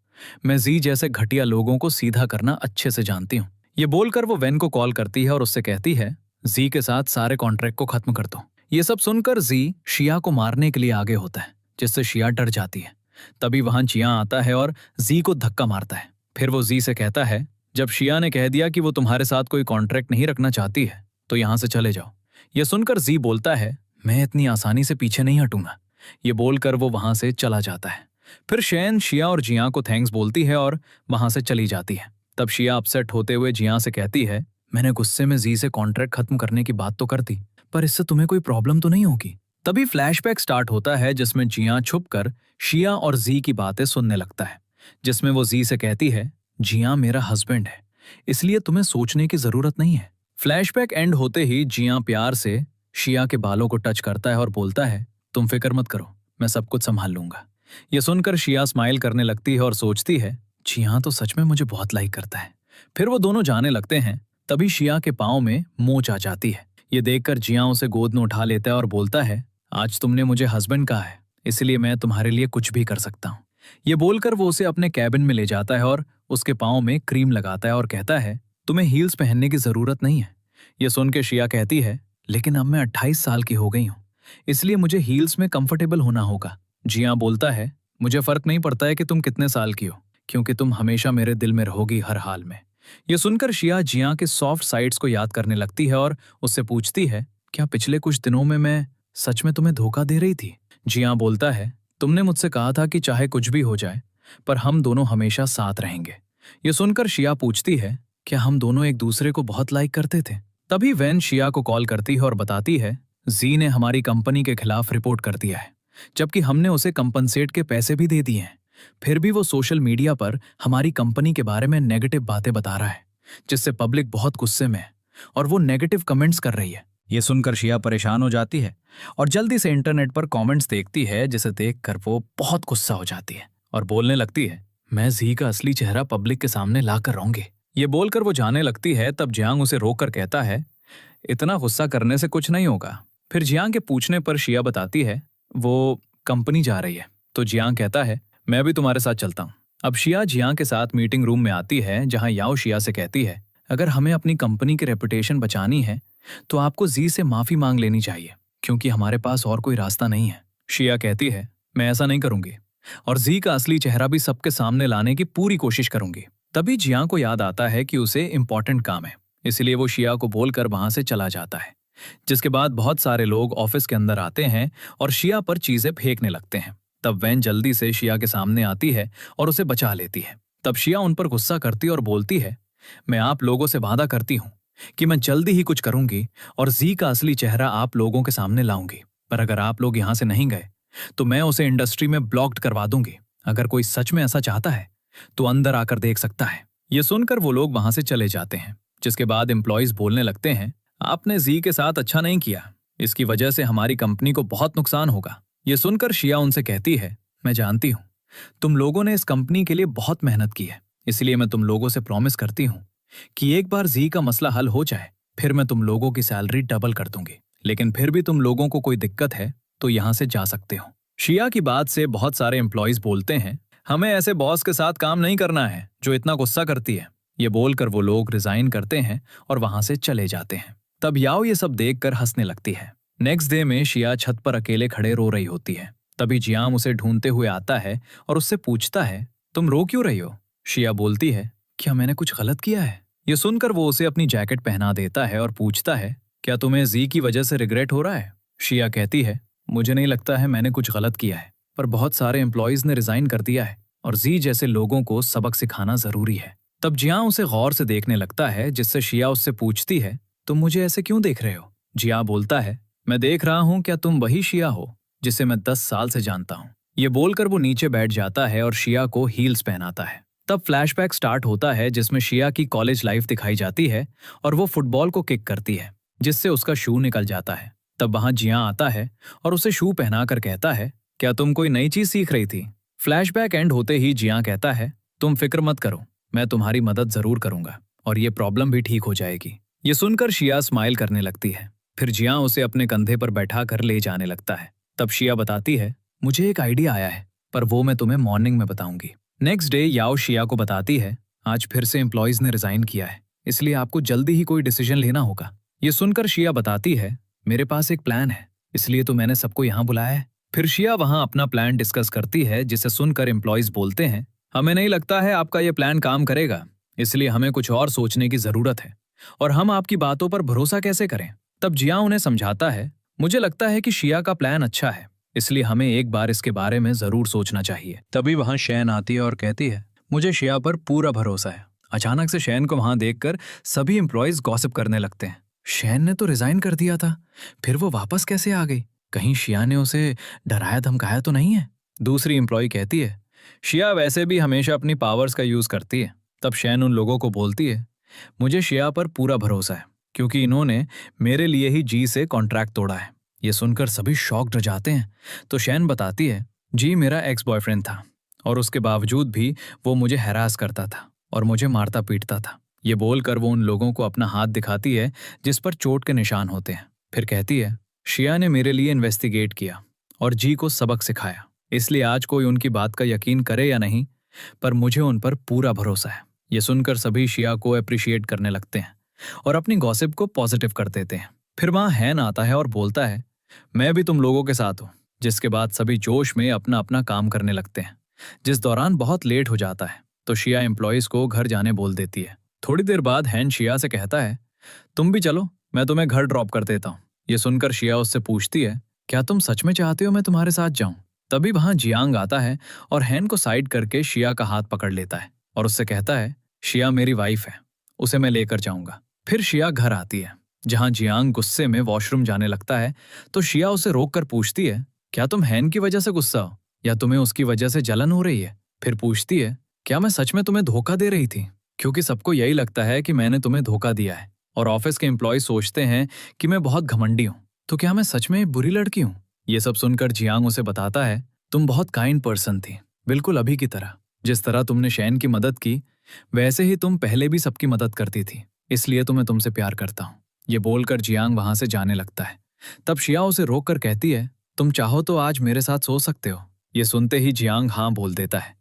मैं जी जैसे घटिया लोगों को सीधा करना अच्छे से जानती हूँ। ये बोलकर वो वेन को कॉल करती है और उससे कहती है, जी के साथ सारे कॉन्ट्रैक्ट को खत्म कर दो। ये सब सुनकर जी शिया को मारने के लिए आगे होता है, जिससे शिया डर जाती है। तभी वहां जिया आता है और जी को धक्का मारता है। फिर वो जी से कहता है, जब शिया ने कह दिया कि वो तुम्हारे साथ कोई कॉन्ट्रैक्ट नहीं रखना चाहती है, तो यहां से चले जाओ। ये सुनकर जी बोलता है, मैं इतनी आसानी से पीछे नहीं हटूंगा। ये बोलकर वो वहां से चला जाता है। फिर शैन शिया और जिया को थैंक्स बोलती है और वहां से चली जाती है। तब शिया अपसेट होते हुए जिया से कहती है, मैंने गुस्से में जी से कॉन्ट्रैक्ट खत्म करने की बात तो कर दी, पर इससे तुम्हें कोई प्रॉब्लम तो नहीं होगी। तभी फ्लैशबैक स्टार्ट होता है जिसमें जिया छुपकर शिया और जी की बातें सुनने लगता है, जिसमें वो जी से कहती है, जिया मेरा हस्बैंड है, इसलिए तुम्हें सोचने की जरूरत नहीं है। फ्लैशबैक एंड होते ही जिया प्यार से शिया के बालों को टच करता है और बोलता है, तुम फिक्र मत करो, मैं सब कुछ संभाल लूंगा। यह सुनकर शिया स्माइल करने लगती है और सोचती है, जिया तो सच में मुझे बहुत लाइक करता है। फिर वो दोनों जाने लगते हैं। तभी शिया के पांव में मोच आ जाती है। ये देखकर जिया उसे गोद में उठा लेता है और बोलता है, आज तुमने मुझे हस्बैंड कहा है, इसलिए मैं तुम्हारे लिए कुछ भी कर सकता हूँ। ये बोलकर वो उसे अपने कैबिन में ले जाता है और उसके पाँव में क्रीम लगाता है और कहता है, तुम्हें हील्स पहनने की जरूरत नहीं है। ये सुन के शिया कहती है, लेकिन अब मैं 28 साल की हो गई हूँ, इसलिए मुझे हील्स में कंफर्टेबल होना होगा। जिया बोलता है, मुझे फर्क नहीं पड़ता है कि तुम कितने साल की हो, क्योंकि तुम हमेशा मेरे दिल में रहोगी हर हाल में। यह सुनकर शिया जिया के सॉफ्ट साइड्स को याद करने लगती है और उससे पूछती है, क्या पिछले कुछ दिनों में मैं सच में तुम्हें धोखा दे रही थी? जिया बोलता है, तुमने मुझसे कहा था कि चाहे कुछ भी हो जाए, पर हम दोनों हमेशा साथ रहेंगे। यह सुनकर शिया पूछती है, क्या हम दोनों एक दूसरे को बहुत लाइक करते थे? तभी वैन शिया को कॉल करती है और बताती है, जी ने हमारी कंपनी के खिलाफ रिपोर्ट कर दिया है, जबकि हमने उसे कंपनसेट के पैसे भी दे दिए हैं। फिर भी वो सोशल मीडिया पर हमारी कंपनी के बारे में नेगेटिव बातें बता रहा है, जिससे पब्लिक बहुत गुस्से में है और वो नेगेटिव कमेंट्स कर रही है। ये सुनकर शिया परेशान हो जाती है और जल्दी से इंटरनेट पर कमेंट्स देखती है, जिसे देखकर वो बहुत गुस्सा हो जाती है और बोलने लगती है, मैं जी का असली चेहरा पब्लिक के सामने लाकर रहूंगी। ये बोलकर वो जाने लगती है। तब जियांग उसे रोककर कहता है, इतना गुस्सा करने से कुछ नहीं होगा। फिर जियांग के पूछने पर शिया बताती है, वो कंपनी जा रही है। तो जियांग कहता है, मैं भी तुम्हारे साथ चलता हूँ। अब शिया जियांग के साथ मीटिंग रूम में आती है, जहां याओ शिया से कहती है, अगर हमें अपनी कंपनी की रेपुटेशन बचानी है तो आपको जी से माफी मांग लेनी चाहिए, क्योंकि हमारे पास और कोई रास्ता नहीं है। शिया कहती है, मैं ऐसा नहीं करूंगी और जी का असली चेहरा भी सबके सामने लाने की पूरी कोशिश करूंगी। तभी जियांग को याद आता है कि उसे इंपॉर्टेंट काम है, इसलिए वो शिया को बोलकर वहां से चला जाता है। जिसके बाद बहुत सारे लोग ऑफिस के अंदर आते हैं और शिया पर चीजें फेंकने लगते हैं। तब वैन जल्दी से शिया के सामने आती है और उसे बचा लेती है। तब शिया उन पर गुस्सा करती और बोलती है, मैं आप लोगों से वादा करती हूँ कि मैं जल्दी ही कुछ करूंगी और जी का असली चेहरा आप लोगों के सामने लाऊंगी, पर अगर आप लोग यहाँ से नहीं गए तो मैं उसे इंडस्ट्री में ब्लॉक्ड करवा दूंगी। अगर कोई सच में ऐसा चाहता है तो अंदर आकर देख सकता है। ये सुनकर वो लोग वहां से चले जाते हैं। जिसके बाद एम्प्लॉयज बोलने लगते हैं, आपने जी के साथ अच्छा नहीं किया, इसकी वजह से हमारी कंपनी को बहुत नुकसान होगा। ये सुनकर शिया उनसे कहती है, मैं जानती हूँ तुम लोगों ने इस कंपनी के लिए बहुत मेहनत की है, इसलिए मैं तुम लोगों से प्रॉमिस करती हूँ कि एक बार जी का मसला हल हो जाए फिर मैं तुम लोगों की सैलरी डबल कर दूंगी। लेकिन फिर भी तुम लोगों को कोई दिक्कत है तो यहाँ से जा सकते हो। शिया की बात से बहुत सारे एम्प्लॉयज बोलते हैं, हमें ऐसे बॉस के साथ काम नहीं करना है जो इतना गुस्सा करती है। ये बोलकर वो लोग रिजाइन करते हैं और वहां से चले जाते हैं। तब याओ ये सब देखकर हंसने लगती है। नेक्स्ट डे में शिया छत पर अकेले खड़े रो रही होती है। तभी जियांग उसे ढूंढते हुए आता है और उससे पूछता है, तुम रो क्यों रही हो? शिया बोलती है, क्या मैंने कुछ गलत किया है? ये सुनकर वो उसे अपनी जैकेट पहना देता है और पूछता है, क्या तुम्हें जी की वजह से रिग्रेट हो रहा है? शिया कहती है, मुझे नहीं लगता है मैंने कुछ गलत किया है, पर बहुत सारे एम्प्लॉयज ने रिजाइन कर दिया है और जी जैसे लोगों को सबक सिखाना जरूरी है। तब जियांग उसे गौर से देखने लगता है, जिससे शिया उससे पूछती है, तुम मुझे ऐसे क्यों देख रहे हो? जियांग बोलता है, मैं देख रहा हूँ क्या तुम वही शिया हो जिसे मैं 10 साल से जानता हूँ। ये बोलकर वो नीचे बैठ जाता है और शिया को हील्स पहनाता है। तब फ्लैशबैक स्टार्ट होता है जिसमें शिया की कॉलेज लाइफ दिखाई जाती है और वो फुटबॉल को किक करती है, जिससे उसका शू निकल जाता है। तब वहां जियांग आता है और उसे शू पहनाकर कहता है, क्या तुम कोई नई चीज सीख रही थी? फ्लैशबैक एंड होते ही जियां कहता है, तुम फिक्र मत करो, मैं तुम्हारी मदद जरूर करूंगा और ये प्रॉब्लम भी ठीक हो जाएगी। ये सुनकर शिया स्माइल करने लगती है। फिर जियां उसे अपने कंधे पर बैठा कर ले जाने लगता है। तब शिया बताती है, मुझे एक आइडिया आया है, पर वो मैं तुम्हें मॉर्निंग में बताऊंगी। नेक्स्ट डे याओ शिया को बताती है, आज फिर से एम्प्लॉयज ने रिजाइन किया है, इसलिए आपको जल्दी ही कोई डिसीजन लेना होगा। ये सुनकर शिया बताती है, मेरे पास एक प्लान है, इसलिए तो मैंने सबको यहाँ बुलाया है। फिर शिया वहाँ अपना प्लान डिस्कस करती है, जिसे सुनकर एम्प्लॉयज बोलते हैं, हमें नहीं लगता है आपका ये प्लान काम करेगा, इसलिए हमें कुछ और सोचने की जरूरत है और हम आपकी बातों पर भरोसा कैसे करें। तब जिया उन्हें समझाता है, मुझे लगता है कि शिया का प्लान अच्छा है, इसलिए हमें एक बार इसके बारे में जरूर सोचना चाहिए। तभी वहां शैन आती है और कहती है, मुझे शिया पर पूरा भरोसा है। अचानक से शैन को वहां देखकर सभी एम्प्लॉयज गॉसिप करने लगते हैं। शैन ने तो रिजाइन कर दिया था, फिर वो वापस कैसे आ गई? कहीं शिया ने उसे डराया धमकाया तो नहीं है? दूसरी एम्प्लॉय कहती है, शिया वैसे भी हमेशा अपनी पावर्स का यूज करती है। तब शैन उन लोगों को बोलती है, मुझे शिया पर पूरा भरोसा है, क्योंकि इन्होंने मेरे लिए ही जी से कॉन्ट्रैक्ट तोड़ा है। ये सुनकर सभी शॉक्ड हो जाते हैं। तो शैन बताती है, जी मेरा एक्स बॉयफ्रेंड था और उसके बावजूद भी वो मुझे हैरास करता था और मुझे मारता पीटता था। ये बोलकर वो उन लोगों को अपना हाथ दिखाती है जिस पर चोट के निशान होते हैं। फिर कहती है, शिया ने मेरे लिए इन्वेस्टिगेट किया और जी को सबक सिखाया, इसलिए आज कोई उनकी बात का यकीन करे या नहीं, पर मुझे उन पर पूरा भरोसा है। ये सुनकर सभी शिया को अप्रिशिएट करने लगते हैं और अपनी गॉसिप को पॉजिटिव कर देते हैं। फिर वहां हैन आता है और बोलता है, मैं भी तुम लोगों के साथ हूं। जिसके बाद सभी जोश में अपना अपना काम करने लगते हैं, जिस दौरान बहुत लेट हो जाता है तो शिया एम्प्लॉयज को घर जाने बोल देती है। थोड़ी देर बाद हैन शिया से कहता है, तुम भी चलो, मैं तुम्हें घर ड्रॉप कर देता हूँ। ये सुनकर शिया उससे पूछती है, क्या तुम सच में चाहते हो मैं तुम्हारे साथ जाऊं? तभी वहां जियांग आता है और हैन को साइड करके शिया का हाथ पकड़ लेता है और उससे कहता है, शिया मेरी वाइफ है, उसे मैं लेकर जाऊंगा। फिर शिया घर आती है, जहां जियांग गुस्से में वॉशरूम जाने लगता है तो शिया उसे रोककर पूछती है, क्या तुम हैन की वजह से गुस्सा हो या तुम्हें उसकी वजह से जलन हो रही है? फिर पूछती है, क्या मैं सच में तुम्हें धोखा दे रही थी? क्योंकि सबको यही लगता है कि मैंने तुम्हें धोखा दिया है और ऑफिस के एम्प्लॉय सोचते हैं कि मैं बहुत घमंडी हूँ, तो क्या मैं सच में एक बुरी लड़की हूँ? ये सब सुनकर जियांग उसे बताता है, तुम बहुत काइंड पर्सन थी, बिल्कुल अभी की तरह। जिस तरह तुमने शैन की मदद की वैसे ही तुम पहले भी सबकी मदद करती थी, इसलिए तो मैं तुमसे प्यार करता हूँ। ये बोलकर जियांग वहां से जाने लगता है। तब शिया उसे रोक कर कहती है, तुम चाहो तो आज मेरे साथ सो सकते हो। ये सुनते ही जियांग हाँ बोल देता है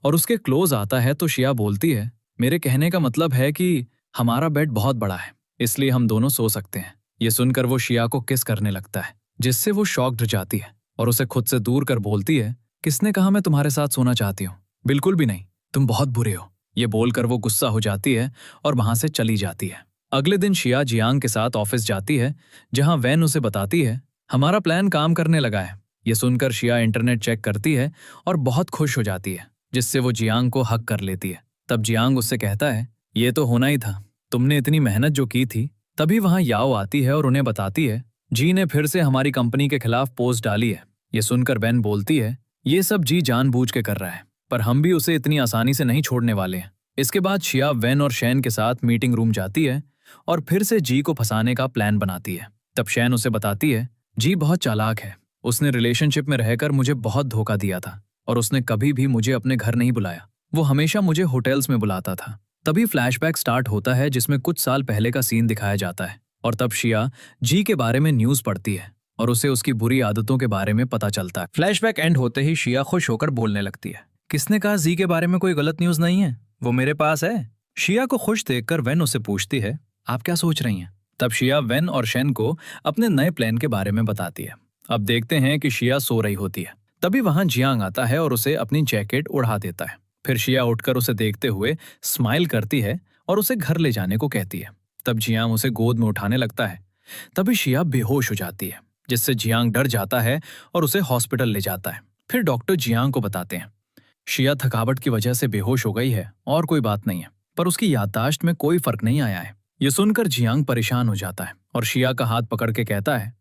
और उसके क्लोज आता है तो शिया बोलती है, मेरे कहने का मतलब है कि हमारा बेड बहुत बड़ा है, इसलिए हम दोनों सो सकते हैं। ये सुनकर वो शिया को किस करने लगता है, जिससे वो शॉक्ड जाती है और उसे खुद से दूर कर बोलती है, किसने कहा मैं तुम्हारे साथ सोना चाहती हूँ? बिल्कुल भी नहीं, तुम बहुत बुरे हो। ये बोलकर वो गुस्सा हो जाती है और वहां से चली जाती है। अगले दिन शिया जियांग के साथ ऑफिस जाती है, जहां वैन उसे बताती है, हमारा प्लान काम करने लगा है। ये सुनकर शिया इंटरनेट चेक करती है और बहुत खुश हो जाती है, जिससे वो जियांग को हक कर लेती है। तब जियांग उससे कहता है, ये तो होना ही था, तुमने इतनी मेहनत जो की थी। तभी वहां याओ आती है और उन्हें बताती है, जी ने फिर से हमारी कंपनी के खिलाफ पोस्ट डाली है। ये सुनकर वैन बोलती है, ये सब जी जानबूझ के कर रहा है, पर हम भी उसे इतनी आसानी से नहीं छोड़ने वाले हैं। इसके बाद शिया वैन और शैन के साथ मीटिंग रूम जाती है और फिर से जी को फंसाने का प्लान बनाती है। तब शैन उसे बताती है, जी बहुत चालाक है, उसने रिलेशनशिप में रहकर मुझे बहुत धोखा दिया था और उसने कभी भी मुझे अपने घर नहीं बुलाया, वो हमेशा मुझे होटल्स में बुलाता था। तभी फ्लैशबैक स्टार्ट होता है जिसमें कुछ साल पहले का सीन दिखाया जाता है और तब शिया जी के बारे में न्यूज पढ़ती है और उसे उसकी बुरी आदतों के बारे में पता चलता है। फ्लैशबैक एंड होते ही शिया खुश होकर बोलने लगती है, किसने कहा जी के बारे में कोई गलत न्यूज नहीं है, वो मेरे पास है। शिया को खुश देखकर वैन उसे पूछती है, आप क्या सोच रही हैं? तब शिया वैन और शैन को अपने नए प्लान के बारे में बताती है। अब देखते हैं कि शिया सो रही होती है। तभी वहां जियांग आता है और उसे अपनी जैकेट उड़ा देता है। फिर शिया उठकर उसे देखते हुए स्माइल करती है और उसे घर ले जाने को कहती है। तब जियांग उसे गोद में उठाने लगता है। तभी शिया बेहोश हो जाती है, जिससे जियांग डर जाता है और उसे हॉस्पिटल ले जाता है। फिर डॉक्टर जियांग को बताते हैं, शिया थकावट की वजह से बेहोश हो गई है और कोई बात नहीं है, पर उसकी याददाश्त में कोई फर्क नहीं आया है। ये सुनकर जियांग परेशान हो जाता है और शिया का हाथ पकड़ के कहता है,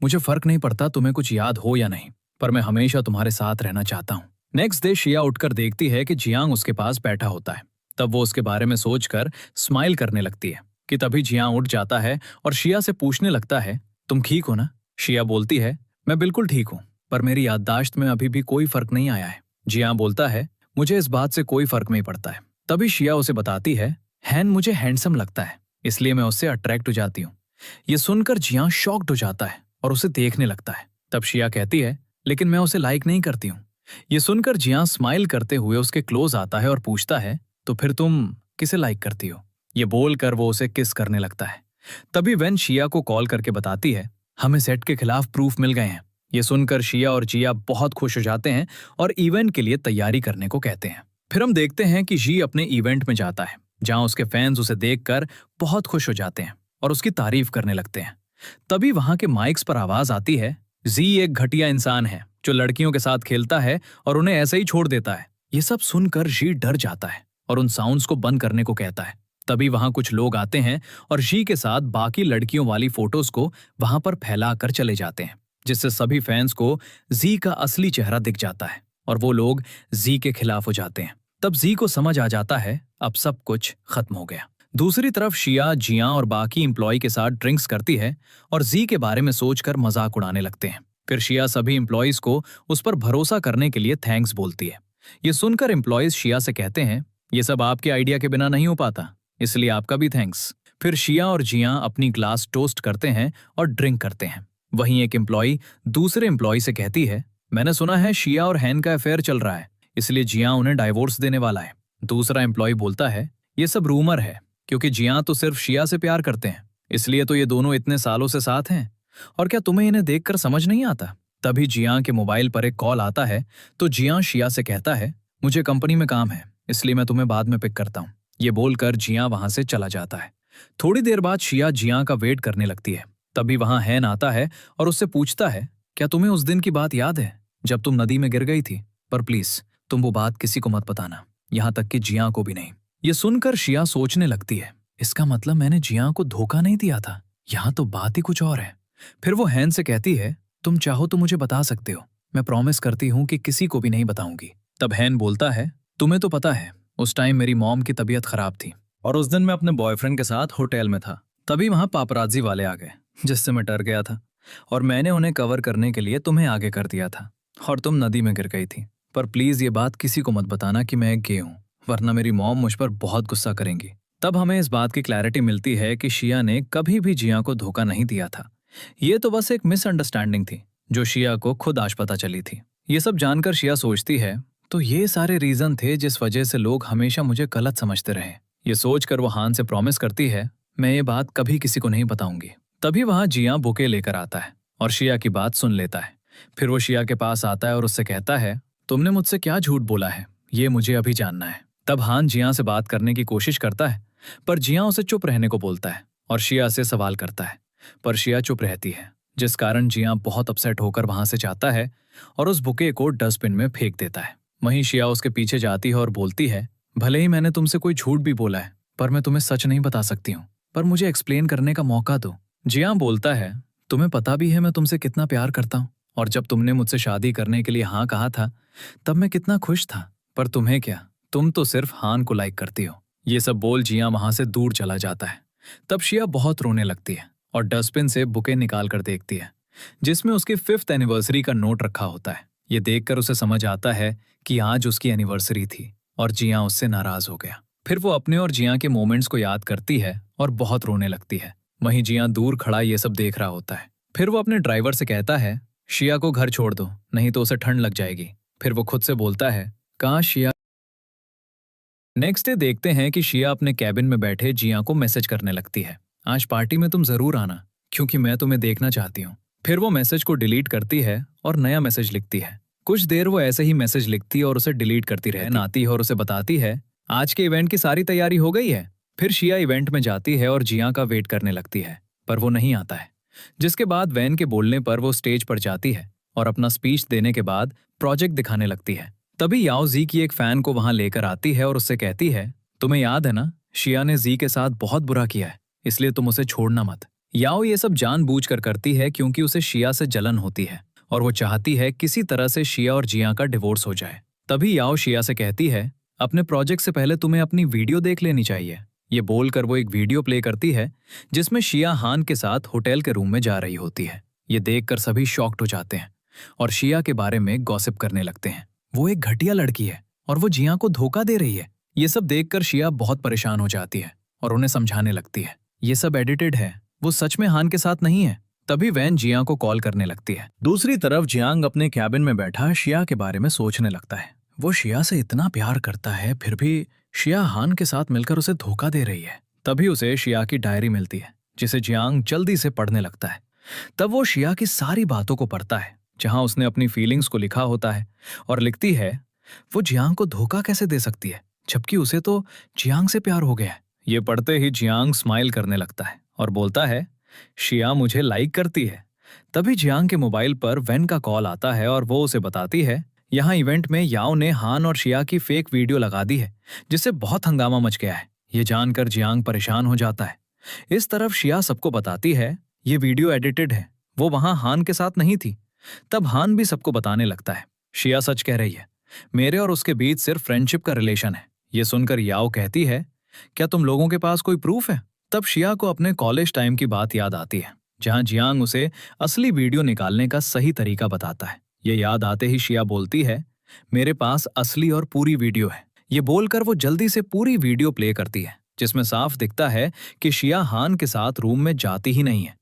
मुझे फर्क नहीं पड़ता तुम्हें कुछ याद हो या नहीं, पर मैं हमेशा तुम्हारे साथ रहना चाहता हूँ। नेक्स्ट डे शिया उठकर देखती है कि जियांग उसके पास बैठा होता है। तब वो उसके बारे में सोचकर स्माइल करने लगती है कि तभी जियांग उठ जाता है और शिया से पूछने लगता है, तुम ठीक हो ना? शिया बोलती है, मैं बिल्कुल ठीक हूँ, पर मेरी याददाश्त में अभी भी कोई फर्क नहीं आया है। जियां बोलता है, मुझे इस बात से कोई फर्क नहीं पड़ता है। तभी शिया उसे बताती है, हैन मुझे हैंडसम लगता है, इसलिए मैं उससे अट्रैक्ट हो जाती हूँ। ये सुनकर जियां शॉक्ड हो जाता है और उसे देखने लगता है। तब शिया कहती है, लेकिन मैं उसे लाइक नहीं करती हूँ। ये सुनकर जियां स्माइल करते हुए उसके क्लोज आता है और पूछता है, तो फिर तुम किसे लाइक करती हो? ये बोलकर वो उसे किस करने लगता है। तभी वेन शिया को कॉल करके बताती है, हमें सेट के खिलाफ प्रूफ मिल गए हैं। ये सुनकर शिया और जिया बहुत खुश हो जाते हैं और इवेंट के लिए तैयारी करने को कहते हैं। फिर हम देखते हैं कि जी अपने इवेंट में जाता है, जहां उसके फैंस उसे देखकर बहुत खुश हो जाते हैं और उसकी तारीफ करने लगते हैं। तभी वहां के माइक्स पर आवाज आती है, जी एक घटिया इंसान है जो लड़कियों के साथ खेलता है और उन्हें ऐसे ही छोड़ देता है। ये सब सुनकर जी डर जाता है और उन साउंड्स को बंद करने को कहता है। तभी वहां कुछ लोग आते हैं और जी के साथ बाकी लड़कियों वाली फोटोज को वहां पर फैलाकर चले जाते हैं, जिससे सभी फैंस को जी का असली चेहरा दिख जाता है और वो लोग जी के खिलाफ हो जाते हैं। तब जी को समझ आ जाता है अब सब कुछ खत्म हो गया। दूसरी तरफ शिया, जिया और बाकी एम्प्लॉय के साथ ड्रिंक्स करती है और जी के बारे में सोचकर मजाक उड़ाने लगते हैं। फिर शिया सभी एम्प्लॉयज को उस पर भरोसा करने के लिए थैंक्स बोलती है। ये सुनकर एम्प्लॉयज शिया से कहते हैं, ये सब आपके आइडिया के बिना नहीं हो पाता, इसलिए आपका भी थैंक्स। फिर शिया और जिया अपनी ग्लास टोस्ट करते हैं और ड्रिंक करते हैं। वहीं एक एम्प्लॉय दूसरे एम्प्लॉय से कहती है, मैंने सुना है शिया और हैन का अफेयर चल रहा है, इसलिए जिया उन्हें डाइवोर्स देने वाला है। दूसरा एम्प्लॉय बोलता है, ये सब रूमर है, क्योंकि जिया तो सिर्फ शिया से प्यार करते हैं, इसलिए तो ये दोनों इतने सालों से साथ हैं। और क्या तुम्हें इन्हें देखकर समझ नहीं आता? तभी जिया के मोबाइल पर एक कॉल आता है, तो जिया शिया से कहता है, मुझे कंपनी में काम है, इसलिए मैं तुम्हें बाद में पिक करता हूँ। ये बोलकर जिया वहां से चला जाता है। थोड़ी देर बाद शिया जिया का वेट करने लगती है। तभी वहां हैन आता है और उससे पूछता है, क्या तुम्हें उस दिन की बात याद है जब तुम नदी में गिर गई थी? पर प्लीज तुम वो बात किसी को मत बताना, यहाँ तक कि जिया को भी नहीं। ये सुनकर शिया सोचने लगती है, इसका मतलब मैंने जिया को धोखा नहीं दिया था, यहाँ तो बात ही कुछ और है। फिर वो हैन से कहती है, तुम चाहो तो मुझे बता सकते हो, मैं प्रॉमिस करती हूँ कि किसी को भी नहीं बताऊंगी। तब हैन बोलता है, तुम्हें तो पता है उस टाइम मेरी मॉम की तबीयत खराब थी और उस दिन मैं अपने बॉयफ्रेंड के साथ होटल में था। तभी वहां पापराजी वाले आ गए, जिससे मैं डर गया था और मैंने उन्हें कवर करने के लिए तुम्हें आगे कर दिया था और तुम नदी में गिर गई थी। पर प्लीज ये बात किसी को मत बताना कि मैं एक गे हूँ, वरना मेरी मॉम मुझ पर बहुत गुस्सा करेंगी। तब हमें इस बात की क्लैरिटी मिलती है कि शिया ने कभी भी जिया को धोखा नहीं दिया था। ये तो बस एक मिसअंडरस्टैंडिंग थी जो शिया को खुद आज पता चली थी। ये सब जानकर शिया सोचती है, तो ये सारे रीजन थे जिस वजह से लोग हमेशा मुझे गलत समझते रहे। ये सोचकर वो हान से प्रॉमिस करती है, मैं ये बात कभी किसी को नहीं बताऊंगी। तभी वहां जिया बुके लेकर आता है और शिया की बात सुन लेता है। फिर वो शिया के पास आता है और उससे कहता है, तुमने मुझसे क्या झूठ बोला है, ये मुझे अभी जानना है। तब हान जिया से बात करने की कोशिश करता है, पर जिया उसे चुप रहने को बोलता है और शिया से सवाल करता है, पर शिया चुप रहती है, जिस कारण जिया बहुत अपसेट होकर वहां से जाता है और उस बुके को डस्टबिन में फेंक देता है। वहीं शिया उसके पीछे जाती है और बोलती है, भले ही मैंने तुमसे कोई झूठ भी बोला है, पर मैं तुम्हें सच नहीं बता सकती हूँ, पर मुझे एक्सप्लेन करने का मौका दो। जिया बोलता है, तुम्हें पता भी है मैं तुमसे कितना प्यार करता हूँ और जब तुमने मुझसे शादी करने के लिए हाँ कहा था तब मैं कितना खुश था, पर तुम्हें क्या, तुम तो सिर्फ हान को लाइक करती हो। ये सब बोल जिया वहां से दूर चला जाता है। तब शिया बहुत रोने लगती है और डस्टबिन से बुके निकाल कर देखती है, जिसमें उसकी 5th एनिवर्सरी का नोट रखा होता है। ये देखकर उसे समझ आता है कि आज उसकी एनिवर्सरी थी और जिया उससे नाराज हो गया। फिर वो अपने और जिया के मोमेंट्स को याद करती है और बहुत रोने लगती है। वहीं जिया दूर खड़ा ये सब देख रहा होता है। फिर वो अपने ड्राइवर से कहता है, शिया को घर छोड़ दो, नहीं तो उसे ठंड लग जाएगी। फिर वो खुद से बोलता है, काश शिया। नेक्स्ट डे देखते हैं कि शिया अपने कैबिन में बैठे जिया को मैसेज करने लगती है, आज पार्टी में तुम जरूर आना क्योंकि मैं तुम्हें देखना चाहती हूँ। फिर वो मैसेज को डिलीट करती है और नया मैसेज लिखती है। कुछ देर वो ऐसे ही मैसेज लिखती और उसे डिलीट करती रहती है और उसे बताती है, आज के इवेंट की सारी तैयारी हो गई है। फिर शिया इवेंट में जाती है और जिया का वेट करने लगती है, पर वो नहीं आता है। जिसके बाद वैन के बोलने पर वो स्टेज पर जाती है और अपना स्पीच देने के बाद प्रोजेक्ट दिखाने लगती है। तभी याओ जी की एक फैन को वहां लेकर आती है और उससे कहती है, तुम्हें याद है ना, शिया ने जी के साथ बहुत बुरा किया है, इसलिए तुम उसे छोड़ना मत। याओ ये सब जानबूझकर करती है क्योंकि उसे शिया से जलन होती है और वो चाहती है किसी तरह से शिया और जिया का डिवोर्स हो जाए। तभी याओ शिया से कहती है, अपने प्रोजेक्ट से पहले तुम्हें अपनी वीडियो देख लेनी चाहिए। ये बोलकर वो एक वीडियो प्ले करती है जिसमें शिया हान के साथ होटल के रूम में जा रही होती है। ये देखकर सभी शॉक्ड हो जाते हैं और शिया के बारे में गॉसिप करने लगते हैं। वो एक घटिया लड़की है और वो जिया को धोखा दे रही है। ये सब देखकर शिया बहुत परेशान हो जाती है और उन्हें समझाने लगती है ये सब एडिटेड है, वो सच में हान के साथ नहीं है। तभी वैन जिया को कॉल करने लगती है। दूसरी तरफ जियांग अपने कैबिन में बैठा शिया के बारे में सोचने लगता है। वो शिया से इतना प्यार करता है, फिर भी शिया हान के साथ मिलकर उसे धोखा दे रही है। तभी उसे शिया की डायरी मिलती है जिसे जियांग जल्दी से पढ़ने लगता है। तब वो शिया की सारी बातों को पढ़ता है जहां उसने अपनी फीलिंग्स को लिखा होता है और लिखती है वो जियांग को धोखा कैसे दे सकती है जबकि उसे तो जियांग से प्यार हो गया है। ये पढ़ते ही जियांग स्माइल करने लगता है और बोलता है शिया मुझे लाइक करती है। तभी जियांग के मोबाइल पर वैन का कॉल आता है और वो उसे बताती है यहाँ इवेंट में याओ ने हान और शिया की फेक वीडियो लगा दी है जिससे बहुत हंगामा मच गया है। ये जानकर जियांग परेशान हो जाता है। इस तरफ शिया सबको बताती है ये वीडियो एडिटेड है, वो वहां हान के साथ नहीं थी। तब हान भी सबको बताने लगता है शिया सच कह रही है, मेरे और उसके बीच सिर्फ फ्रेंडशिप का रिलेशन है। ये सुनकर याओ कहती है क्या तुम लोगों के पास कोई प्रूफ है? तब शिया को अपने कॉलेज टाइम की बात याद आती है जहां जियांग उसे असली वीडियो निकालने का सही तरीका बताता है। ये याद आते ही शिया बोलती है मेरे पास असली और पूरी वीडियो है। ये बोलकर वो जल्दी से पूरी वीडियो प्ले करती है जिसमें साफ दिखता है कि शिया हान के साथ रूम में जाती ही नहीं है।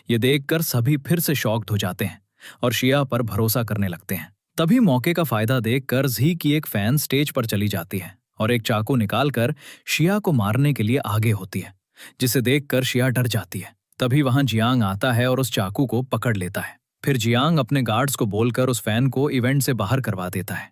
ये देखकर सभी फिर से शॉक्ड हो जाते हैं और शिया पर भरोसा करने लगते हैं। तभी मौके का फायदा देखकर जी की एक फैन स्टेज पर चली जाती है और एक चाकू निकालकर शिया को मारने के लिए आगे होती है, जिसे देखकर शिया डर जाती है। तभी वहां जियांग आता है और उस चाकू को पकड़ लेता है। फिर जियांग अपने गार्ड्स को बोलकर उस फैन को इवेंट से बाहर करवा देता है।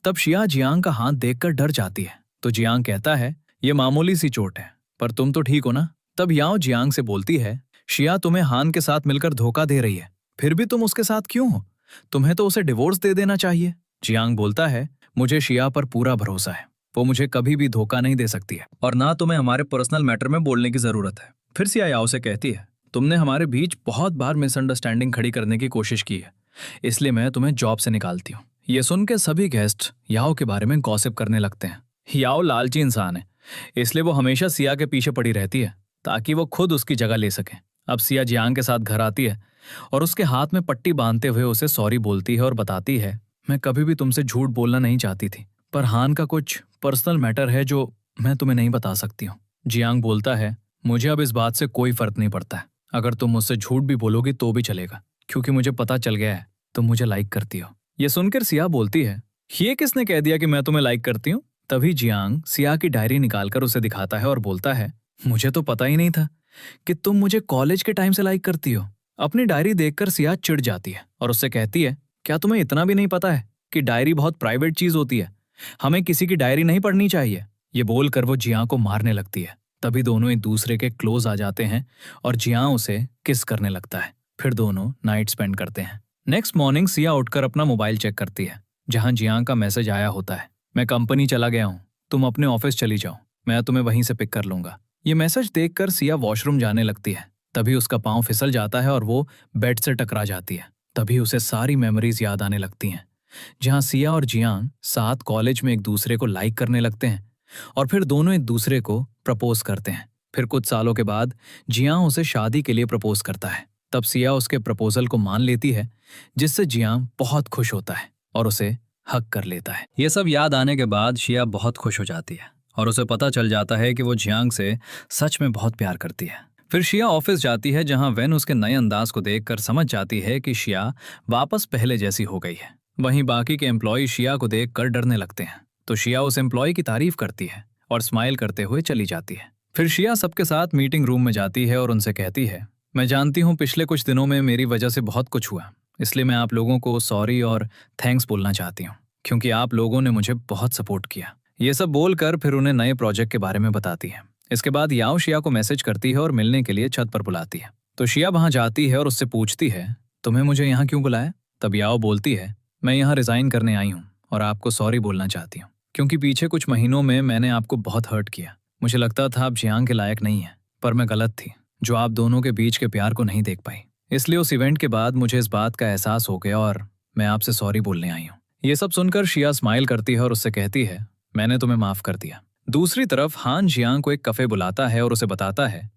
तब शिया जियांग का हाथ देखकर डर जाती है तो जियांग कहता है ये मामूली सी चोट है, पर तुम तो ठीक हो ना? तब याओ जियांग से बोलती है शिया तुम्हें हान के साथ मिलकर धोखा दे रही है, फिर भी तुम उसके साथ क्यों हो? तुम्हें तो उसे डिवोर्स दे देना चाहिए। जियांग बोलता है मुझे शिया पर पूरा भरोसा है, वो मुझे कभी भी धोखा नहीं दे सकती है और ना तुम्हें हमारे पर्सनल मैटर में बोलने की जरूरत है। फिर सिया याओ से कहती है तुमने हमारे बीच बहुत बार मिसअंडरस्टैंडिंग खड़ी करने की कोशिश की है, इसलिए मैं तुम्हें जॉब से निकालती हूँ। ये सुन के सभी गेस्ट याओ के बारे में गॉसिप करने लगते हैं। याओ लालची इंसान है, इसलिए वो हमेशा सिया के पीछे पड़ी रहती है ताकि वो खुद उसकी जगह ले सके। अब सिया जियांग के साथ घर आती है और उसके हाथ में पट्टी बांधते हुए उसे सॉरी बोलती है और बताती है मैं कभी भी तुमसे झूठ बोलना नहीं चाहती थी, पर हान का कुछ पर्सनल मैटर है जो मैं तुम्हें नहीं बता सकती हूँ। जियांग बोलता है मुझे अब इस बात से कोई फर्क नहीं पड़ता है, अगर तुम मुझसे झूठ भी बोलोगी तो भी चलेगा, क्योंकि मुझे पता चल गया है तुम मुझे लाइक करती हो। ये सुनकर सिया बोलती है ये किसने कह दिया कि मैं तुम्हें लाइक करती हूँ? तभी जियांग सिया की डायरी निकालकर उसे दिखाता है और बोलता है मुझे तो पता ही नहीं था कि तुम मुझे कॉलेज के टाइम से लाइक करती हो। अपनी डायरी देखकर सिया चिढ़ जाती है और उससे कहती है क्या तुम्हें इतना भी नहीं पता है कि डायरी बहुत प्राइवेट चीज होती है, हमें किसी की डायरी नहीं पढ़नी चाहिए। ये बोलकर वो जियांग को मारने लगती है। तभी दोनों एक दूसरे के क्लोज आ जाते हैं और जियांग उसे किस करने लगता है। फिर दोनों नाइट स्पेंड करते हैं। नेक्स्ट मॉर्निंग सिया उठकर अपना मोबाइल चेक करती है जहां जियांग का मैसेज आया होता है मैं कंपनी चला गया हूँ, तुम अपने ऑफिस चली जाओ, मैं तुम्हें वहीं से पिक कर लूंगा। ये मैसेज देखकर सिया वॉशरूम जाने लगती है। तभी उसका पाँव फिसल जाता है और वो बेड से टकरा जाती है। तभी उसे सारी मेमोरीज याद आने लगती हैं जहां सिया और जियांग साथ कॉलेज में एक दूसरे को लाइक करने लगते हैं और फिर दोनों एक दूसरे को प्रपोज करते हैं। फिर कुछ सालों के बाद जियांग उसे शादी के लिए प्रपोज करता है। तब सिया उसके प्रपोजल को मान लेती है जिससे जियांग बहुत खुश होता है और उसे हक कर लेता है। ये सब याद आने के बाद शिया बहुत खुश हो जाती है और उसे पता चल जाता है कि वो जियांग से सच में बहुत प्यार करती है। फिर शिया ऑफिस जाती है जहां वैन उसके नए अंदाज को देखकर समझ जाती है कि शिया वापस पहले जैसी हो गई है। वहीं बाकी के एम्प्लॉय शिया को देखकर डरने लगते हैं तो शिया उस एम्प्लॉय की तारीफ करती है और स्माइल करते हुए चली जाती है। फिर शिया सबके साथ मीटिंग रूम में जाती है और उनसे कहती है मैं जानती हूँ पिछले कुछ दिनों में मेरी वजह से बहुत कुछ हुआ, इसलिए मैं आप लोगों को सॉरी और थैंक्स बोलना चाहती हूँ क्योंकि आप लोगों ने मुझे बहुत सपोर्ट किया। ये सब बोलकर फिर उन्हें नए प्रोजेक्ट के बारे में बताती है। इसके बाद याओ शिया को मैसेज करती है और मिलने के लिए छत पर बुलाती है। तो शिया वहां जाती है और उससे पूछती है तुम्हें मुझे यहाँ क्यों बुलाया? तब याओ बोलती है मैं यहाँ रिजाइन करने आई हूँ और आपको सॉरी बोलना चाहती हूँ क्योंकि पीछे कुछ महीनों में मैंने आपको बहुत हर्ट किया। मुझे लगता था आप जियांग के लायक नहीं है, पर मैं गलत थी जो आप दोनों के बीच के प्यार को नहीं देख पाई। इसलिए उस इवेंट के बाद मुझे इस बात का एहसास हो गया और मैं आपसे सॉरी बोलने आई हूँ। ये सब सुनकर शिया स्माइल करती है और उससे कहती है मैंने तुम्हें माफ कर दिया। दूसरी तरफ हान जियांग को एक कफे बुलाता है और उसे बताता है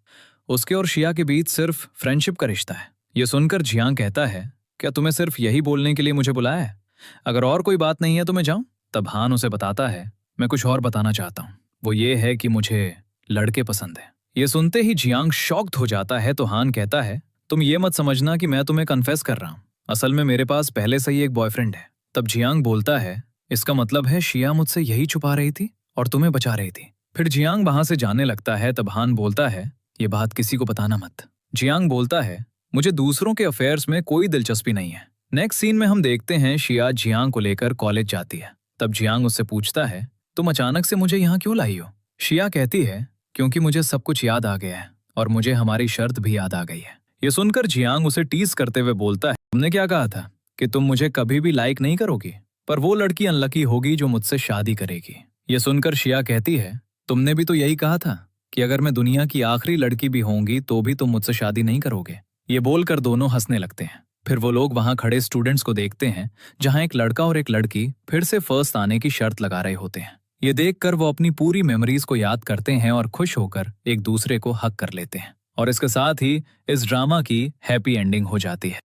उसके और शिया के बीच सिर्फ फ्रेंडशिप का रिश्ता है। ये सुनकर जियांग कहता है क्या तुम्हें सिर्फ यही बोलने के लिए मुझे बुलाया है? अगर और कोई बात नहीं है तो मैं जाऊं? तब हान उसे बताता है, मैं कुछ और बताना चाहता हूँ। वो ये है कि मुझे लड़के पसंद है। ये सुनते ही जियांग शॉक्ड हो जाता है तो हान कहता है, तुम ये मत समझना कि मैं तुम्हें कन्फेस कर रहा हूँ। असल में मेरे पास पहले से ही एक बॉयफ्रेंड है। तब जियांग बोलता है, इसका मतलब है शिया मुझसे यही छुपा रही थी और तुम्हें बचा रही थी। फिर जियांग वहां से जाने लगता है। तब हान बोलता है, ये बात किसी को बताना मत। जियांग बोलता है, मुझे दूसरों के अफेयर्स में कोई दिलचस्पी नहीं है। नेक्स्ट सीन में हम देखते हैं शिया जियांग को लेकर कॉलेज जाती है। तब जियांग उससे पूछता है, तुम अचानक से मुझे यहाँ क्यों लाई हो? शिया कहती है, क्योंकि मुझे सब कुछ याद आ गया है और मुझे हमारी शर्त भी याद आ गई है। ये सुनकर जियांग उसे टीज करते हुए बोलता है, तुमने क्या कहा था कि तुम मुझे कभी भी लाइक नहीं करोगी, पर वो लड़की अनलकी होगी जो मुझसे शादी करेगी। ये सुनकर शिया कहती है, तुमने भी तो यही कहा था कि अगर मैं दुनिया की आखिरी लड़की भी होंगी तो भी तुम मुझसे शादी नहीं करोगे। ये बोलकर दोनों हंसने लगते हैं। फिर वो लोग वहां खड़े स्टूडेंट्स को देखते हैं जहां एक लड़का और एक लड़की फिर से फर्स्ट आने की शर्त लगा रहे होते हैं। ये देखकर वो अपनी पूरी मेमोरीज को याद करते हैं और खुश होकर एक दूसरे को हक कर लेते हैं। और इसके साथ ही इस ड्रामा की हैप्पी एंडिंग हो जाती है।